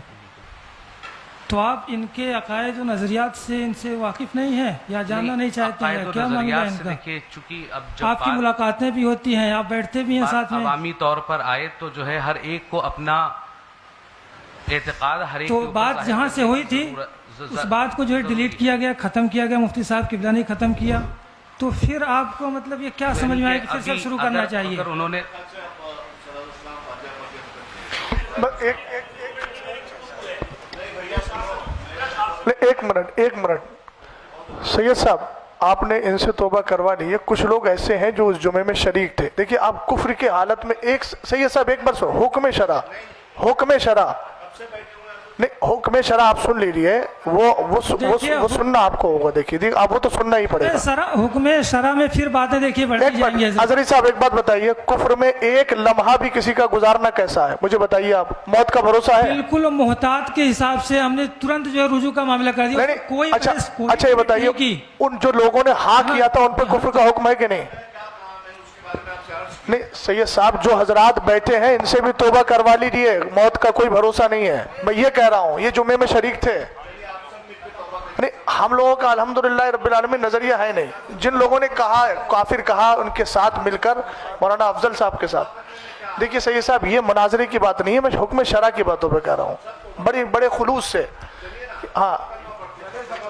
تو آپ ان کے عقائد و نظریات سے ان سے واقف نہیں ہیں یا جاننا نہیں چاہتے ہیں, کیا معاملہ ہے ان کا؟ دیکھیے چونکہ اب جب آپ کی ملاقاتیں بھی ہوتی ہیں, آپ بیٹھتے بھی ہیں ساتھ میں, عوامی طور پر آئے تو جو ہے ہر ایک کو اپنا اعتقاد ہر ایک تو بات جہاں سے ہوئی تھی اس بات کو جو ہے ڈیلیٹ کیا گیا, ختم کیا گیا, مفتی صاحب قبلہ نے ختم کیا, تو پھر آپ کو مطلب یہ کیا سمجھ میں آئے کہ پھر سب شروع کرنا چاہیے؟ اگر انہوں نے ایک منٹ سید صاحب, آپ نے ان سے توبہ کروا لی ہے. کچھ لوگ ایسے ہیں جو اس جمعے میں شریک تھے. دیکھیے آپ کفر کی حالت میں سید صاحب ایک بار سو حکم شرع نہیں, حکم شرع آپ سن لیجیے, وہ سننا آپ کو ہوگا. دیکھیے آپ وہ تو سننا ہی پڑے گا. حکم شرع میں پھر باتیں دیکھیے بڑھتی جائیں گی. حضرت صاحب ایک بات بتائیے, کفر میں ایک لمحہ بھی کسی کا گزارنا کیسا ہے مجھے بتائیے آپ, موت کا بھروسہ ہے؟ بالکل محتاط کے حساب سے ہم نے ترنت جو ہے رجوع کا معاملہ کر دیا. کوئی اچھا یہ بتائیے ان جو لوگوں نے ہاں کیا تھا ان پہ کفر کا حکم ہے کہ نہیں؟ نہیں سید صاحب, جو حضرات بیٹھے ہیں ان سے بھی توبہ کروا لیجیے, موت کا کوئی بھروسہ نہیں ہے. میں یہ کہہ رہا ہوں یہ جمعے میں شریک تھے. نہیں ہم لوگوں کا الحمدللہ رب العالمین نظریہ ہے نہیں. جن لوگوں نے کہا کافر کہا ان کے ساتھ مل کر مولانا افضل صاحب کے ساتھ, دیکھیے سید صاحب یہ مناظرے کی بات نہیں ہے, میں حکم شرع کی باتوں پہ کہہ رہا ہوں بڑے خلوص سے. ہاں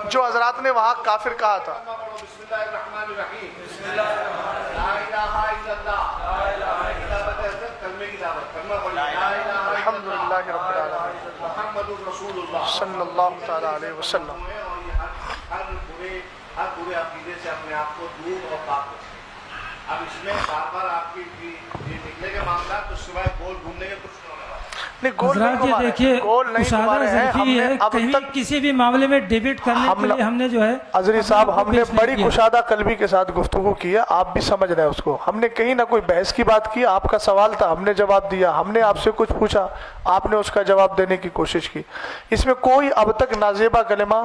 جو حضرات نے وہاں کافر کہا تھا, الحمدللہ رب العالمین صلی اللہ تعالی علیہ وسلم. ہر برے عقیدے سے اپنے آپ کو دور اور پاک کریں. اب اس میں بار بار آپ کی یہ نکلے کے معاملات تو سوائے گول گھومنے کے کچھ حضرات یہ دیکھیے مشاہدہ ظرفی ہے, کہیں کسی بھی معاملے میں ڈیبیٹ کرنے کے لیے ہم نے جو ہے عزیز صاحب ہم نے بڑی کشادہ قلبی کے ساتھ گفتگو کی ہے, آپ بھی سمجھ رہے ہیں اس کو. ہم نے کہیں نہ کوئی بحث کی بات کی, آپ کا سوال تھا ہم نے جواب دیا, ہم نے آپ سے کچھ پوچھا آپ نے اس کا جواب دینے کی کوشش کی. اس میں کوئی اب تک نازیبہ کلمہ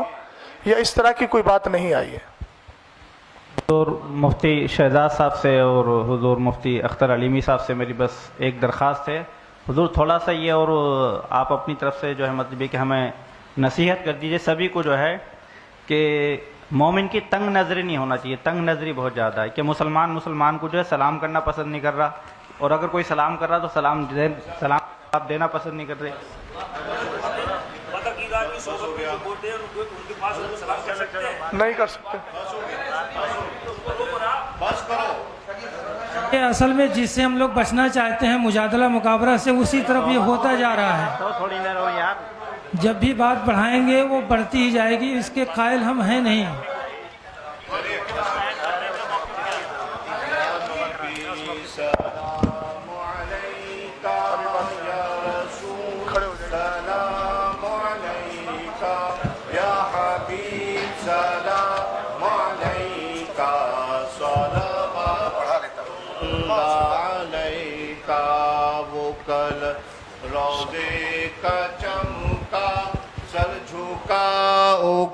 یا اس طرح کی کوئی بات نہیں آئی ہے. حضور مفتی شہزاد صاحب سے اور حضور مفتی اختر علیمی صاحب سے میری بس ایک درخواست ہے, حضور تھوڑا سا یہ اور آپ اپنی طرف سے جو ہے مطلب کہ ہمیں نصیحت کر دیجئے سبھی کو جو ہے کہ مومن کی تنگ نظری نہیں ہونا چاہیے. تنگ نظری بہت زیادہ ہے کہ مسلمان کو جو ہے سلام کرنا پسند نہیں کر رہا, اور اگر کوئی سلام کر رہا تو سلام آپ دینا پسند نہیں کر رہے. نہیں کر سکتے. اصل میں جس سے ہم لوگ بچنا چاہتے ہیں مجادلہ مقابلہ سے, اسی طرف یہ ہوتا جا رہا ہے. تھوڑی دیر ہو یار, جب بھی بات بڑھائیں گے وہ بڑھتی ہی جائے گی, اس کے قائل ہم ہیں نہیں.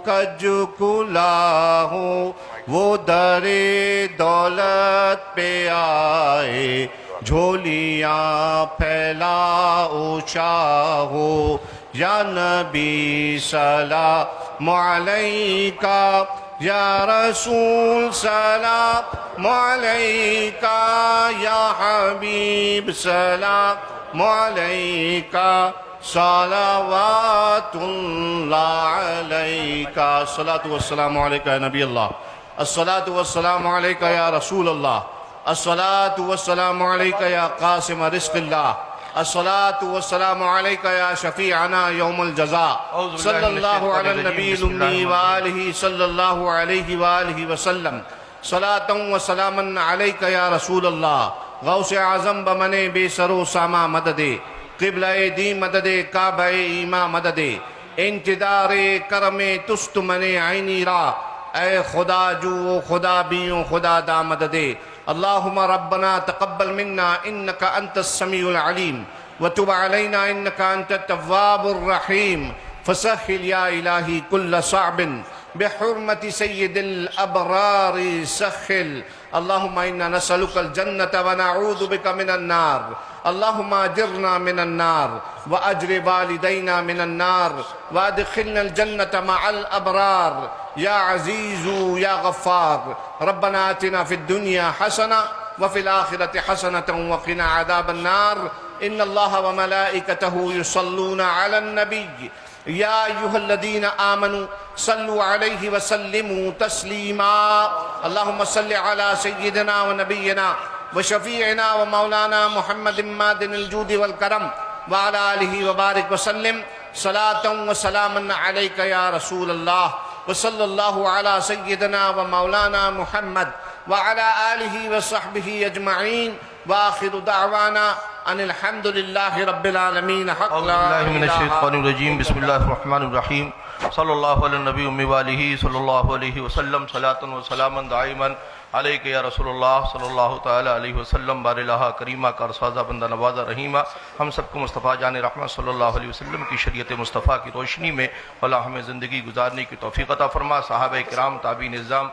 کج کلا ہوں وہ در دولت پہ آئے, جھولیاں پھیلا شاہو یا نبی سلام عليك يا رسول سلام عليك يا حبيب سلام عليك صلوات الله عليك الصلاة والسلام عليك يا نبي الله الصلاة والسلام عليك يا رسول الله الصلاة والسلام عليك يا قاسم رزق الله الصلاة والسلام عليك يا شفيعنا يوم الجزاء صلى الله على النبي الأمي وآله صلى الله عليه وآله وسلم صلاة وسلاما عليك يا رسول الله غوث اعظم بمنے بے سرو ساما مددے قبلہ دی مددے کعبہ ایما مددے انتدار کرم تست منے عینی را اے خدا جو خدا بیوں خدا دا مددے اللہم ربنا تقبل منا انکا انت السمیع العلیم وتب علینا انکا انت التواب الرحیم فسہل یا الہی کل صعب بحرمة سید الابرار سخل اللہم انا نسألک الجنة ونعوذ بک من النار اللہم اجرنا من النار واجر والدینا من النار وادخلنا الجنة مع الابرار یا عزیز یا غفار ربنا آتنا فی الدنیا حسنة وفي الآخرة حسنة وقنا عذاب النار إن الله وملائكته يصلون على النبي يا أيها الذين آمنوا صلوا عليه وسلموا تسليما اللهم صل على سيدنا ونبينا وشفيعنا ومولانا محمد مادن الجود والكرم وعلى آله وبارك وسلم صلاة وسلاما عليك يا رسول الله وصلى الله على سيدنا ومولانا محمد وعلى آله وصحبه أجمعين وآخر دعوانا أن الحمد لله رب العالمين حق أعوذ لا بالله من إله الشيطان الرجيم بسم الله الرحمن الرحيم صلى الله على النبي وآله صلى الله عليه وسلم صلاة وسلاما دائما عليك يا رسول الله صلی اللہ تعالی علیہ وسلم بار الہ کریمہ کا رسوازہ بندہ نوازہ رحیمہ ہم سب کو مصطفیٰ جان رحمت صلی اللہ علیہ وسلم کی شریعت مصطفیٰ کی روشنی میں اللہ ہمیں زندگی گزارنے کی توفیق عطا فرما صحابہ کرام تابعین نظام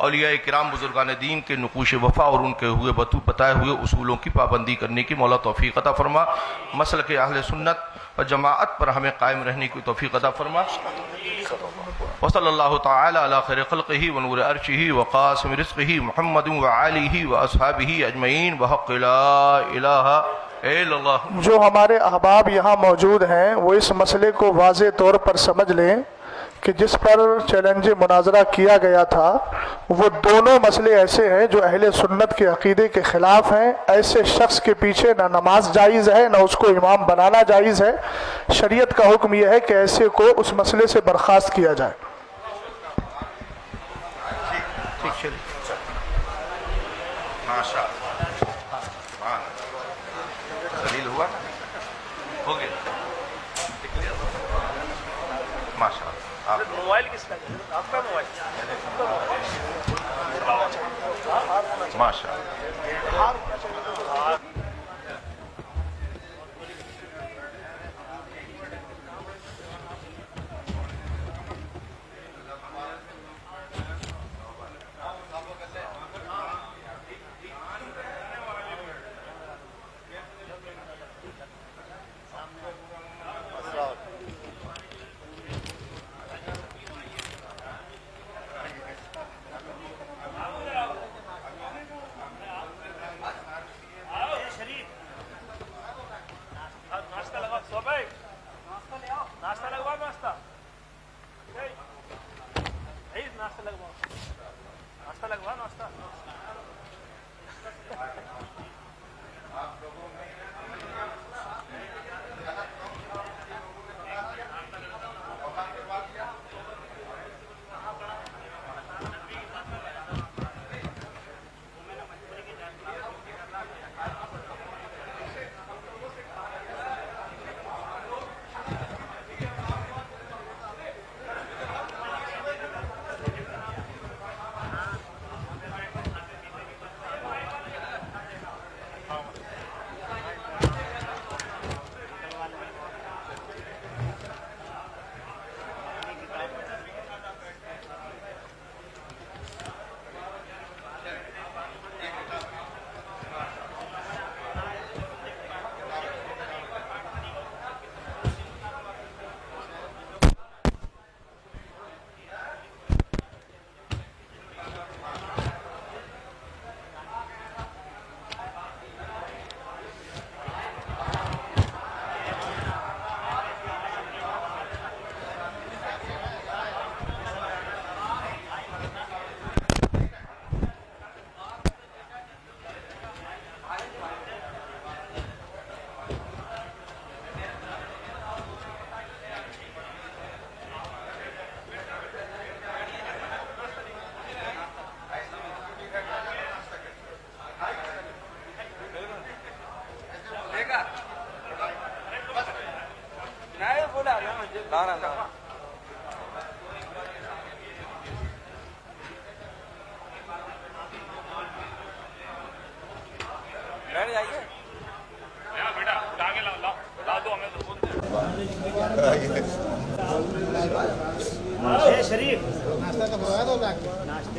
اولیاء کرام بزرگان دین کے نقوش وفا اور ان کے ہوئے بتائے ہوئے اصولوں کی پابندی کرنے کی مولا توفیق عطا فرما مسلک اہل سنت و جماعت پر ہمیں قائم رہنے کی توفیق عطا فرما وصلی اللہ تعالی علی خیر خلقہ ونور عرشہ وقاسم رزقہ محمد وآلہ واصحابہ اجمعین بحق لا الہ الا اللہ. جو ہمارے احباب یہاں موجود ہیں وہ اس مسئلے کو واضح طور پر سمجھ لیں کہ جس پر چیلنج مناظرہ کیا گیا تھا وہ دونوں مسئلے ایسے ہیں جو اہل سنت کے عقیدے کے خلاف ہیں. ایسے شخص کے پیچھے نہ نماز جائز ہے نہ اس کو امام بنانا جائز ہے. شریعت کا حکم یہ ہے کہ ایسے کو اس مسئلے سے برخاست کیا جائے. موبائل کس کا ہے؟ آپ کا موبائل؟ ماشاء اللہ.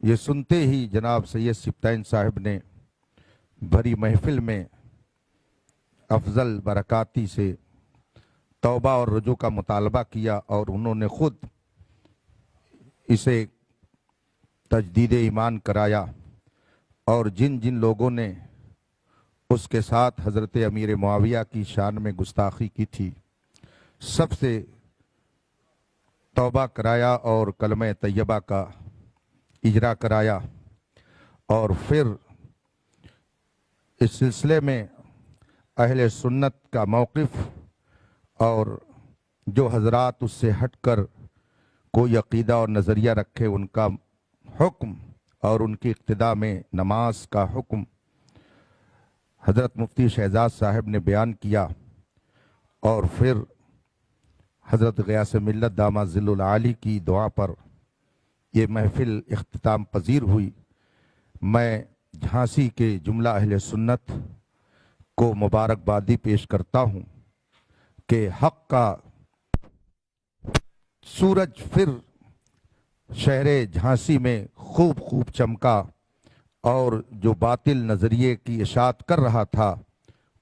یہ سنتے ہی جناب سید سبطین صاحب نے بھری محفل میں افضل برکاتی سے توبہ اور رجوع کا مطالبہ کیا، اور انہوں نے خود اسے تجدید ایمان کرایا، اور جن جن لوگوں نے اس کے ساتھ حضرت امیر معاویہ کی شان میں گستاخی کی تھی سب سے توبہ کرایا اور کلمہ طیبہ کا اجرا کرایا، اور پھر اس سلسلے میں اہل سنت کا موقف اور جو حضرات اس سے ہٹ کر کوئی عقیدہ اور نظریہ رکھے ان کا حکم اور ان کی اقتداء میں نماز کا حکم حضرت مفتی شہزاد صاحب نے بیان کیا، اور پھر حضرت غیاث ملت دامت ظل العالی کی دعا پر یہ محفل اختتام پذیر ہوئی۔ میں جھانسی کے جملہ اہل سنت کو مبارکبادی پیش کرتا ہوں کہ حق کا سورج پھر شہر جھانسی میں خوب چمکا، اور جو باطل نظریے کی اشاعت کر رہا تھا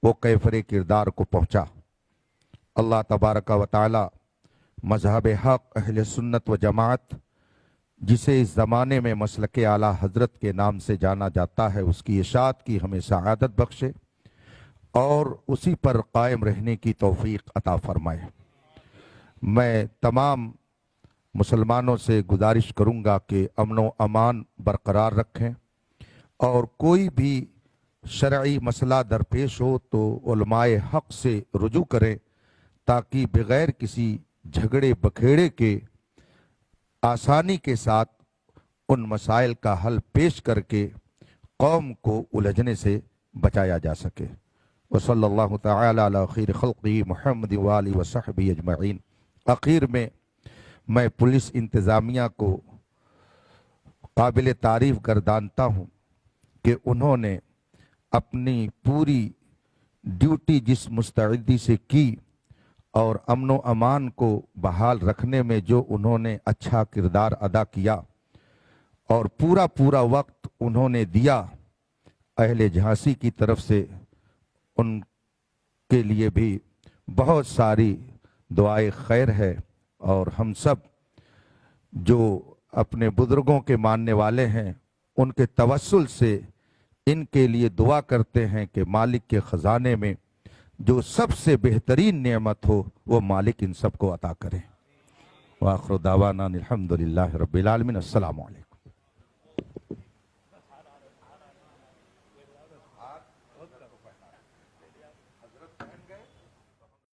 وہ کیفر کردار کو پہنچا۔ اللہ تبارک و تعالی مذہب حق اہل سنت و جماعت، جسے اس زمانے میں مسلک اعلیٰ حضرت کے نام سے جانا جاتا ہے، اس کی اشاعت کی ہمیں سعادت بخشے اور اسی پر قائم رہنے کی توفیق عطا فرمائے۔ میں تمام مسلمانوں سے گزارش کروں گا کہ امن و امان برقرار رکھیں، اور کوئی بھی شرعی مسئلہ درپیش ہو تو علماء حق سے رجوع کریں، تاکہ بغیر کسی جھگڑے بکھیڑے کے آسانی کے ساتھ ان مسائل کا حل پیش کر کے قوم کو الجھنے سے بچایا جا سکے۔ وصلی اللہ تعالی علی خیر خلقہ محمد وآلہ وصحبہ اجمعین۔ آخر میں میں پولیس انتظامیہ کو قابل تعریف گردانتا ہوں کہ انہوں نے اپنی پوری ڈیوٹی جس مستعدی سے کی اور امن و امان کو بحال رکھنے میں جو انہوں نے اچھا کردار ادا کیا اور پورا وقت انہوں نے دیا، اہل جھانسی کی طرف سے ان کے لیے بھی بہت ساری دعائے خیر ہے، اور ہم سب جو اپنے بزرگوں کے ماننے والے ہیں ان کے توسل سے ان کے لیے دعا کرتے ہیں کہ مالک کے خزانے میں جو سب سے بہترین نعمت ہو وہ مالک ان سب کو عطا کرے۔ وآخر دعوانا الحمدللہ رب العالمین۔ السلام علیکم۔